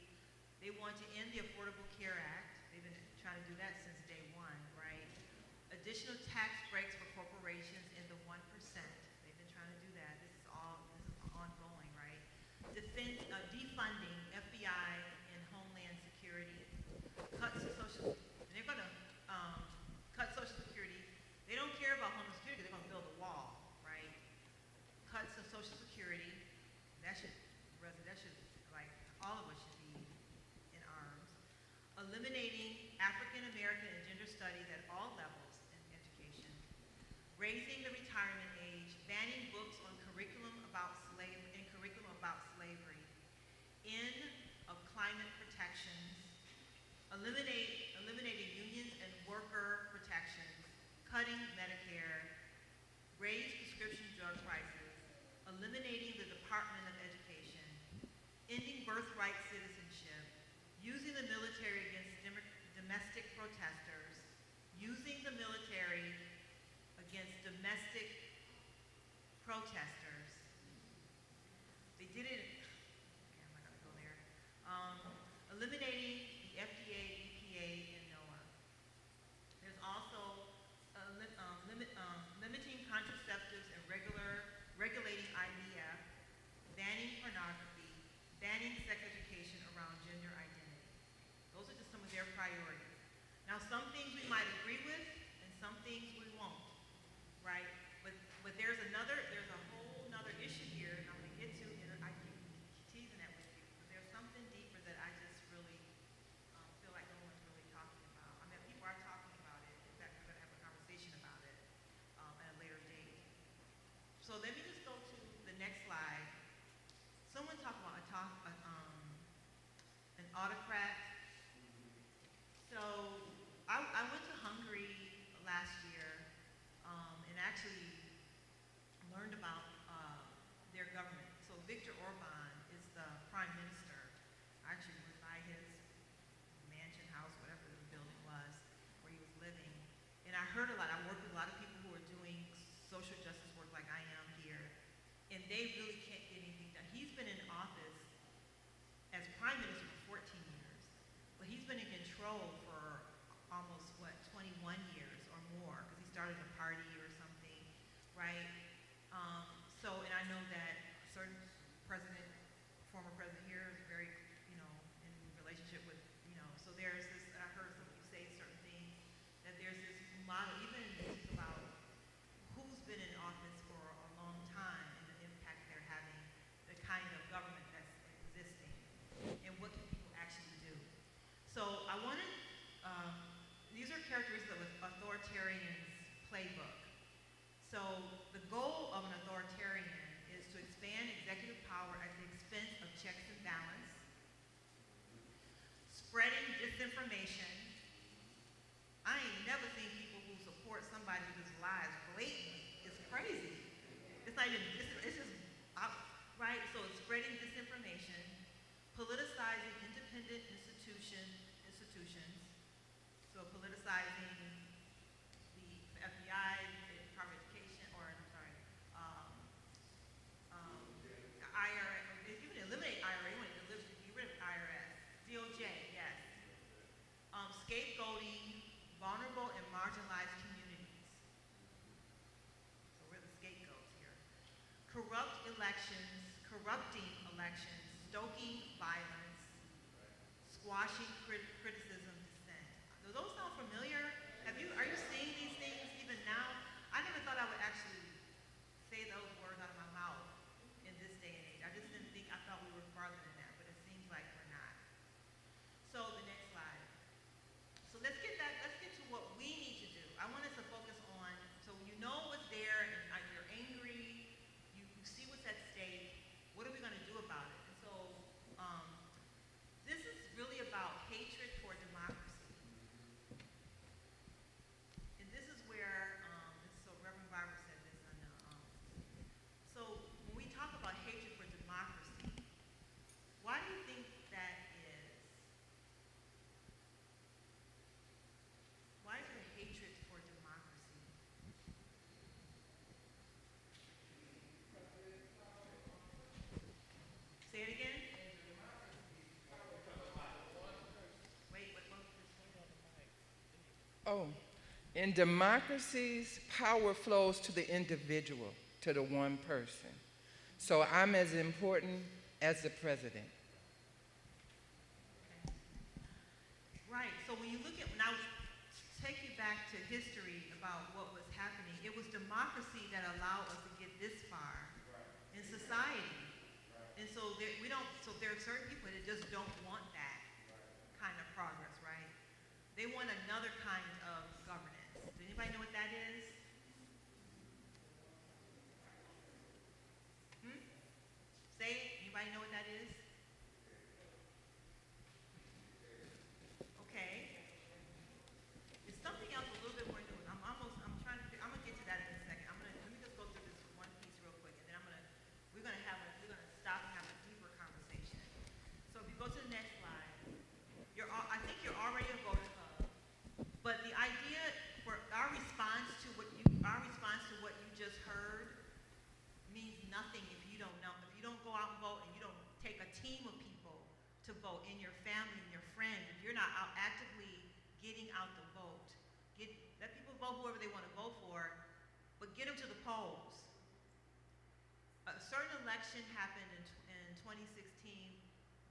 They want to end the Affordable Care Act. They've been trying to do that since day one, right? Additional tax breaks for corporations in the 1%. They've been trying to do that. This is ongoing, right? Defunding FBI and Homeland Security. Cuts to social, and they're going to cut Social Security. They don't care about Homeland Security, they're going to build a wall, right? Cuts to Social Security. That should, like, all of us should be in arms. Eliminating African American and gender studies at all levels in education. Raising the retirement age. Banning books on curriculum about slavery. End of climate protections. Eliminating unions and worker protections. Cutting Medicare. Raise prescription drug prices. Eliminating the Department of Education. Ending birthright citizenship. Using the military against domestic protesters. Using the military against domestic protesters. They did it, okay, I'm not gonna go there. Eliminating the FDA, EPA, and NOAA. There's also limiting contraceptives and regulating IVF, banning pornography, banning sex education around gender identity. Those are just some of their priorities. Now, some things we might agree with, and some things we won't, right? But there's a whole nother issue here, and I'm gonna get to, and I keep teasing that with you, but there's something deeper that I just really feel like no one's really talking about. I mean, people are talking about it. In fact, we're gonna have a conversation about it at a later date. So let me just go to the next slide. Someone talked about an autocrat. So I went to Hungary last year and actually learned about their government. So Viktor Orban is the prime minister. I actually went by his mansion house, whatever the building was, where he was living. And I heard a lot. I worked with a lot of people who are doing social justice work like I am here. And they really can't get anything done. He's been in office as prime minister for 14 years. But he's been in control for almost, 21 years or more, because he started a party or something, right? And I know that a certain former president here is very, in relationship with, so there's this, I heard some of you say certain things, that there's this model, even about who's been in office for a long time and the impact they're having, the kind of government that's existing, and what can people actually do. playbook. So the goal of an authoritarian is to expand executive power at the expense of checks and balance, spreading disinformation. I ain't never seen people who support somebody who just lies blatantly. It's crazy. It's not even, it's just, right? So it's spreading disinformation, politicizing independent institutions. So politicizing the FBI, the Department of Education, or I'm sorry, IRS. If you can eliminate IRS, you want to get rid of IRS, DOJ, yes. Scapegoating vulnerable and marginalized communities. So we're the scapegoats here. Corrupting elections, stoking violence, squashing criticism, dissent. Do those sound familiar? Are you seeing these things even now? I never thought I would actually say those words out of my mouth in this day and age. I just didn't think, I thought we were farther than that, but it seems like we're not. So the next slide. So let's get to what we need to do. I want us to focus on, so you know what's there and you're angry, you see what's at stake, what are we going to do about it? And so this is really about hatred for democracy. And this is where, so Reverend Barber said this on the, so when we talk about hatred for democracy, why do you think that is? Why is there hatred for democracy? Say it again. Oh, in democracies, power flows to the individual, to the one person. So I'm as important as the president. Right, so when you look at, when I take you back to history about what was happening, it was democracy that allowed us to get this far in society. And so there are certain people that just don't want that kind of progress, right? They want another kind of governance. Does anybody know what that is? Say it. Anybody know what that is? Okay. It's something else a little bit more new. I'm gonna get to that in a second. Let me just go through this one piece real quick, and then we're gonna stop and have a deeper conversation. So if you go to the next slide, I think you're already a voter hub, but the idea for our response to what you just heard means nothing if you don't know, if you don't go out and vote and you don't take a team of people to vote, in your family and your friends, if you're not out actively getting out the vote, let people vote whoever they want to vote for, but get them to the polls. A certain election happened in 2016.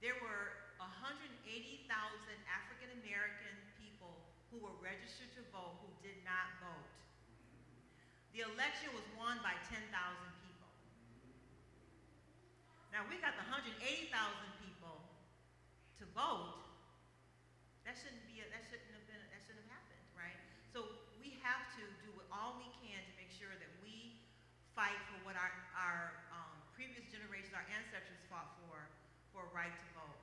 There were 180,000 African American people who were registered to vote who did not vote. The election was won by 10,000 people. Now we got the 180,000 people to vote. That shouldn't have happened, right? So we have to do all we can to make sure that we fight for what our previous generations, our ancestors fought for a right to vote.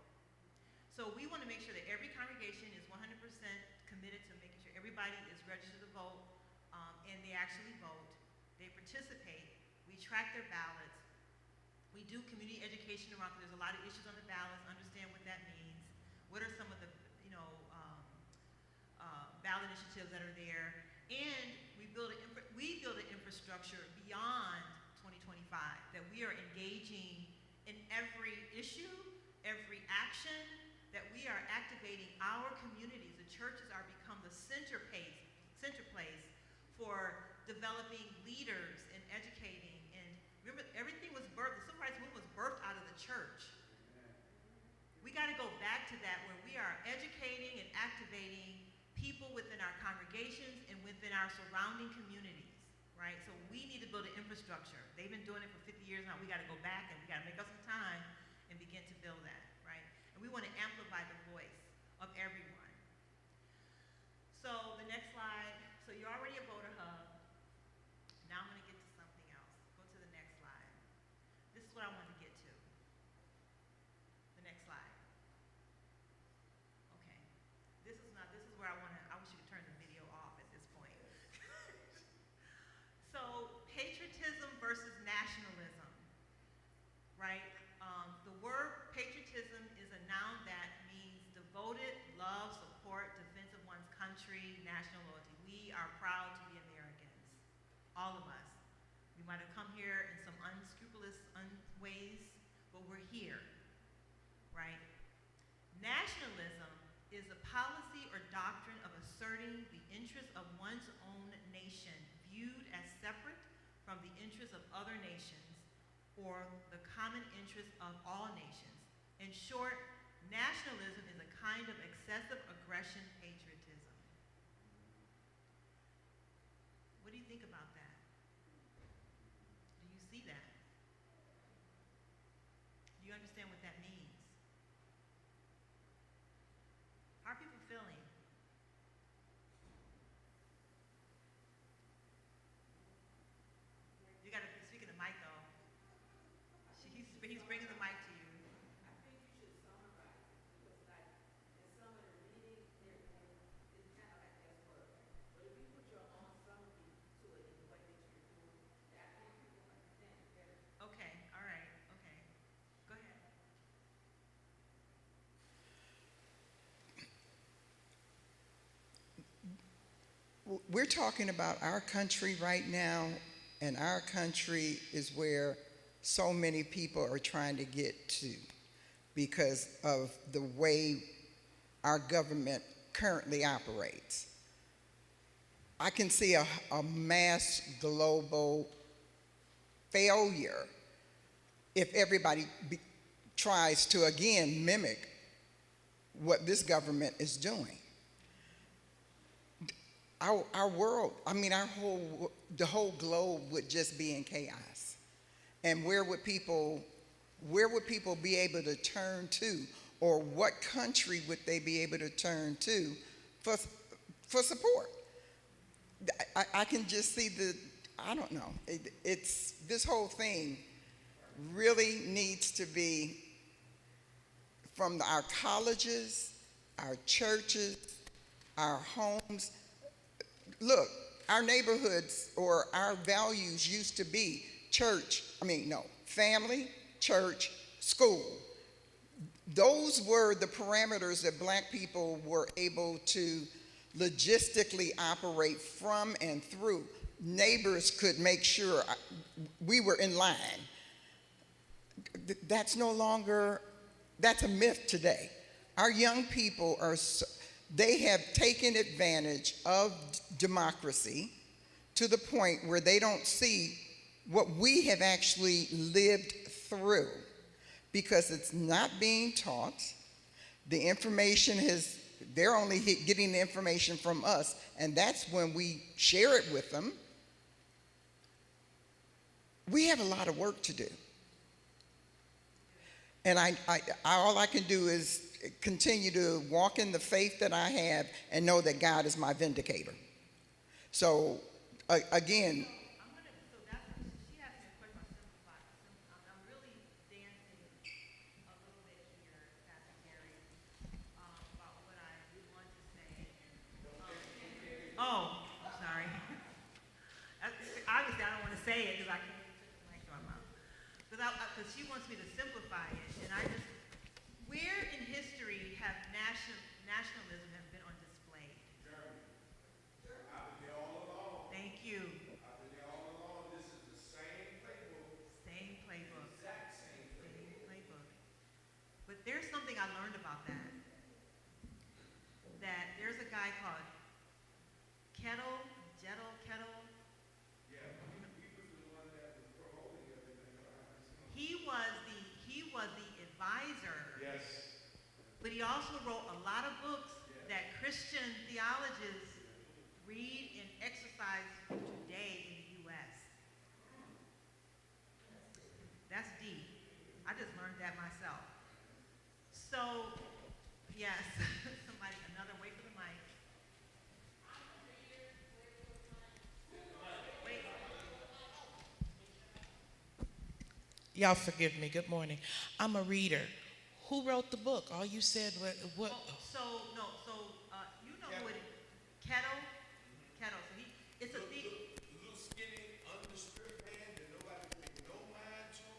So we want to make sure that every congregation is 100% committed to making sure everybody is registered to vote, and they actually vote. They participate. We track their ballots. We do community education around, because there's a lot of issues on the ballots, understand what that means. What are some of the, ballot initiatives that are there? And we build an infrastructure beyond 2025, that we are engaging in every issue, every action, that we are activating our communities. The churches are become the center place for developing leaders and educating. And remember, everything was birthed, the civil rights movement was birthed out of the church. We got to go back to that, where we are educating and activating people within our congregations and within our surrounding communities, right? So we need to build an infrastructure. They've been doing it for 50 years now. We got to go back, and we got to make up some time and begin to build that, right? And we want to amplify the voice of everyone. So the next slide. So you're already a voter hub. what I wanted to get to. The next slide. Okay. This is where I wish you could turn the video off at this point. So, patriotism versus nationalism, right? The word patriotism is a noun that means devoted, love, support, defense of one's country, national loyalty. We are proud to be Americans, all of us. We might have come here in some unscrupulous ways, but we're here, right? Nationalism is a policy or doctrine of asserting the interests of one's own nation, viewed as separate from the interests of other nations or the common interests of all nations. In short, nationalism is a kind of excessive aggression patriotism. What do you think about that? Do you see that? Do you understand what that means? How are people feeling? You gotta speak in the mic though. He's bringing the mic to you. Okay, all right, okay. Go ahead. We're talking about our country right now, and our country is where so many people are trying to get to because of the way our government currently operates. I can see a mass global failure if everybody tries to again mimic what this government is doing. Our world, I mean, the whole globe would just be in chaos. And where would people be able to turn to, or what country would they be able to turn to for support? I can just see I don't know. It's this whole thing really needs to be from our colleges, our churches, our homes. Look, our neighborhoods or our values used to be family, church, school. Those were the parameters that black people were able to logistically operate from and through. Neighbors could make sure we were in line. That's no longer, that's a myth today. Our young people they have taken advantage of democracy to the point where they don't see what we have actually lived through because it's not being taught. The information they're only getting the information from us, and that's when we share it with them. We have a lot of work to do. And all I can do is continue to walk in the faith that I have and know that God is my vindicator. So, again, She asked me a question about simplify. I'm really dancing a little bit here, Pastor Gary, about what I want to say. I'm sorry. Obviously, I don't want to say it because I can't put the mic to my mouth. Because she wants me to simplify it, and where in history have nationalism have been on display? I've been there all along. Thank you. I've been there all along. This is the same playbook. Same playbook. Exact same Same playbook. But there's something I learned about that. That there's a guy called Kettle. Yeah, he was the one that was promoting everything around us. He was the advisor. Yes. But he also wrote a lot of books that Christian theologians read and exercise today in the U.S. That's deep. I just learned that myself. So, yes, another wait for the mic. Wait. Y'all forgive me. Good morning. I'm a reader. Who wrote the book? All you said what? Oh, you know who it is? Kettle. So it's a thing. Little skinny, understripped man that nobody paid no mind to,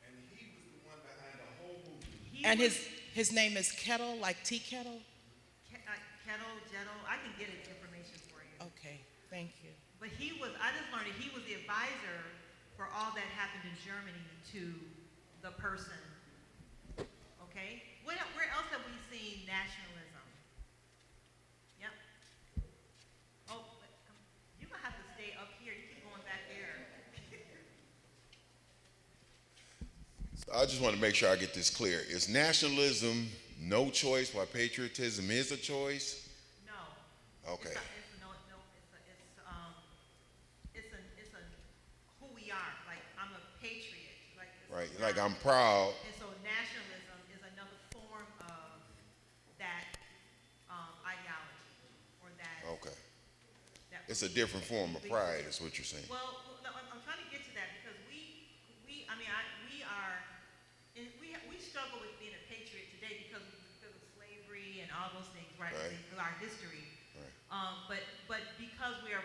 and he was the one behind the whole movie. And his name is Kettle, like tea kettle? Kettle, Jettle. I can get it information for you. Okay, thank you. But I just learned that he was the advisor for all that happened in Germany to the person. Okay? Where else have we seen nationalism? Yep. Oh, you're going to have to stay up here. You keep going back there. I just want to make sure I get this clear. Is nationalism no choice while patriotism is a choice? No. Okay. It's a who we are. Like, I'm a patriot. Like, Right, like I'm proud. And so nationalism is another form of that ideology or that. Okay. that It's a belief. different form of pride, is what you're saying. Well, no, I'm trying to get to that because we struggle with being a patriot today because of slavery and all those things, right? Right. Of our history. Right. But because we are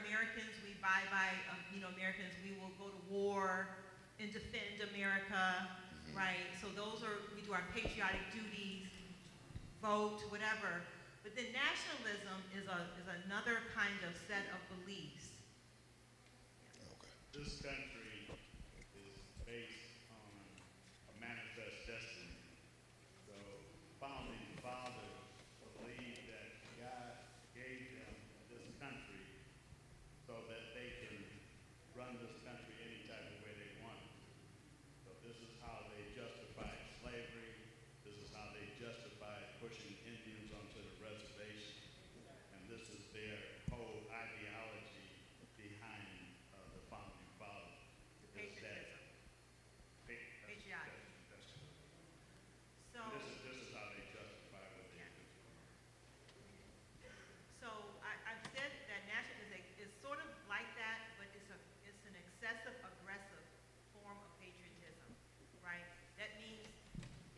Americans, we abide by Americans. We will go to war and defend America, right? So we do our patriotic duties, vote, whatever. But then nationalism is another kind of set of beliefs. Okay. This country is based on a manifest destiny. So founding fathers believed that God gave them this country so that they can run this country any type of way they want. So this is how they justified slavery. This is how they justified pushing Indians onto the reservation. And this is their whole ideology behind the founding fathers. Patriotism. Patriotic. So, This is how they justify what they do. so I've said that nationalism is sort of like that, but it's an excessive, aggressive form of patriotism, right? That means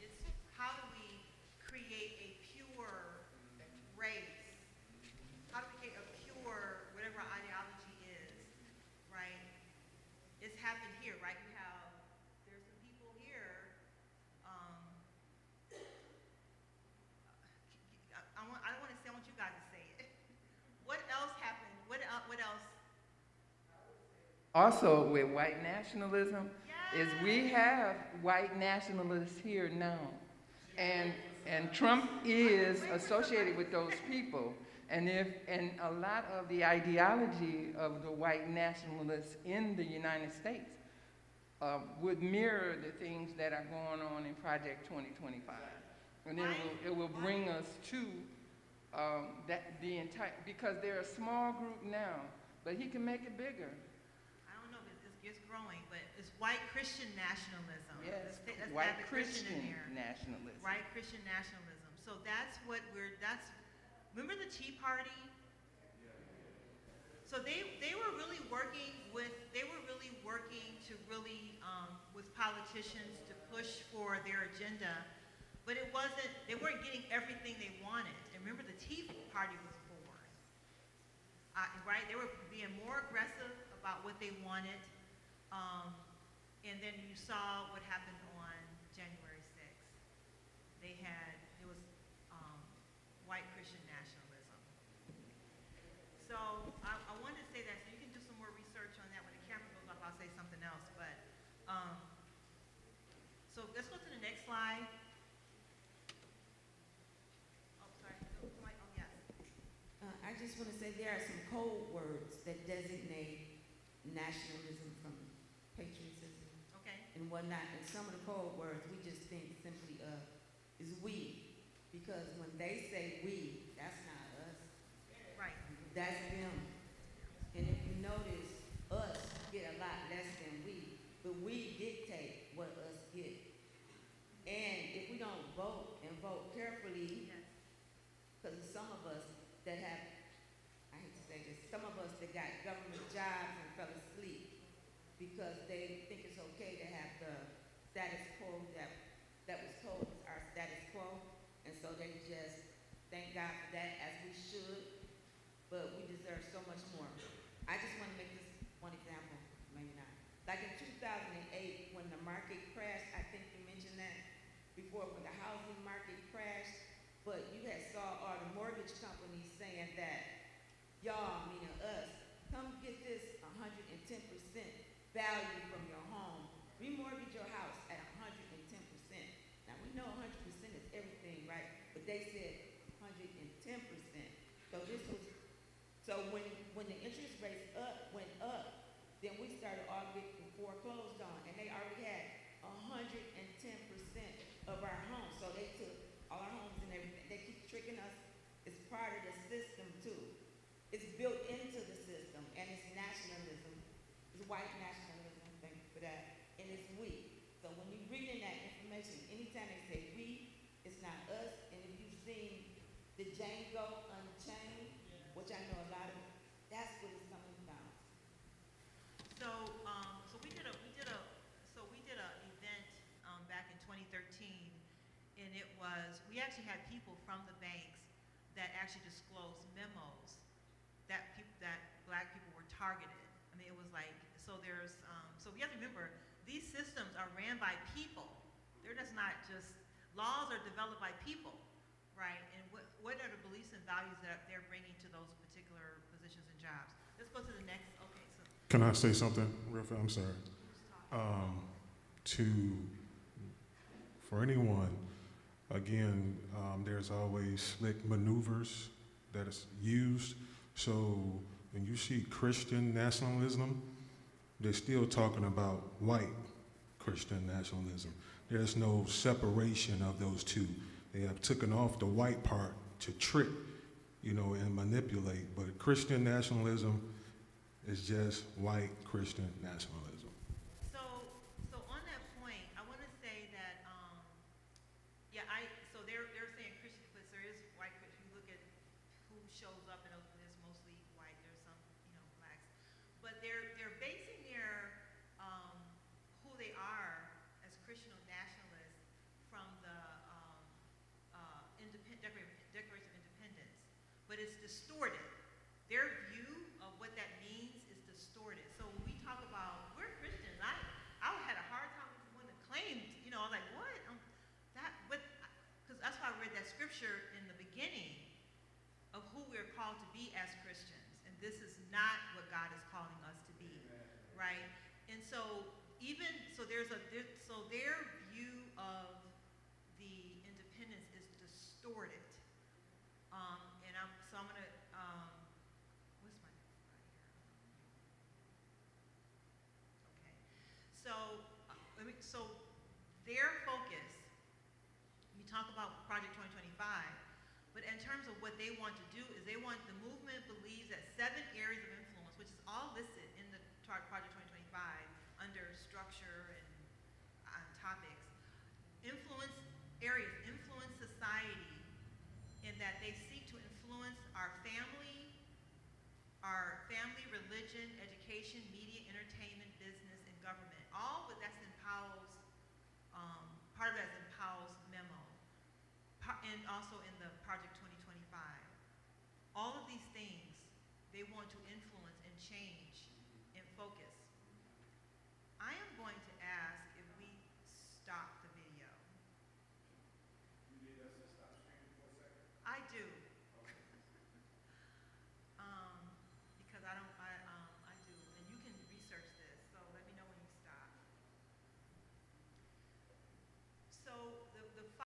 it's how do we create a pure race? How do we create a pure, whatever our ideology is, right? It's happened here, right? There's some people here, I don't want to say, I want you guys to say it. What else happened? What else? Also with white nationalism is we have white nationalists here now. And Trump is associated with those people. And a lot of the ideology of the white nationalists in the United States would mirror the things that are going on in Project 2025. And it will bring us to because they're a small group now, but he can make it bigger. I don't know if it's growing, but it's white Christian nationalism. Yes, Let's white add the Christian in Christian there. nationalism. White Christian nationalism. So remember the Tea Party? So they were really working to really with politicians to push for their agenda, but they weren't getting everything they wanted. And remember, the Tea Party was born, right? They were being more aggressive about what they wanted, and then you saw what happened on January 6th. It was white Christian nationalism. So I wanted to say that, so you can do some more research on that. When the camera goes off, I'll say something else. But so let's go to the next slide. Oh, sorry. Yes. I just want to say there are some code words that designate nationalism from patriotism Okay. and whatnot. And some of the code words we just think simply of is we. Because when they say we, that's not us. Right. That's them. And if you notice, us get a lot less than we, but we dictate what us get. And if we don't vote and vote carefully, Yes. because some of us that have, I hate to say this, some of us that got government jobs and fell asleep because they think it's okay to have the so they just thank God for that, as we should, but we deserve so much more. I just want to make this one example, maybe not. Like in 2008, when the market crashed, I think you mentioned that before, when the housing market crashed, but you had saw all the mortgage companies saying that, y'all, meaning us, come get this 110% value from your home. Remortgage your house at 110%. Now we know 100% is everything, right? But they said 110%. So when the interest rates went up, then we started all getting foreclosed on, and they already had 110% of our homes. So they took all our homes and everything. They keep tricking us. It's part of the system too. It's built into the system, and it's nationalism. It's white nationalism. Thank you for that. And it's we. So when you're reading that information, anytime they say we, it's not us. And if you've seen the Django Unchained, which I know a lot of, that's what it's coming down. So we did a event back in 2013, and we actually had people from the banks that actually disclosed memos that black people were targeted. I mean, it was like, so we have to remember, these systems are ran by people. They're just not just, laws are developed by people, right? And what are the beliefs and values that they're bringing to those particular positions and jobs? Let's go to the next, okay, so. Can I say something real fast? I'm sorry. For anyone, again, there's always slick maneuvers that is used. So when you see Christian nationalism, they're still talking about white Christian nationalism. There's no separation of those two. They have taken off the white part to trick, and manipulate. But Christian nationalism is just white Christian nationalism. So on that point, I want to say that, so they're saying Christian, but there is white Christian. You look at who shows up in Oakland, it's mostly white. There's some, blacks, but they're basing their who they are as Christian nationalists from the Declaration of Independence, but it's distorted. Their view of what that means is distorted. So when we talk about, we're Christians, I had a hard time with when it claimed, I was like, what? Because that's why I read that scripture in the beginning of who we're called to be as Christians. And this is not what God is calling us to be, right? And so so their view of the independence is distorted. So I'm gonna, what's my next slide here? Okay. So their focus, you talk about Project 2025, but in terms of what they want to do is the movement believes that 7 areas of influence, which is all listed in the Project 2025 under structure and topics, influence society in that they seek to influence our family, religion, education, media, entertainment, business, and government. All but that's in Powell's, part of that's in Powell's memo, and also in the Project 2025. All of these things, they want to influence and change and focus.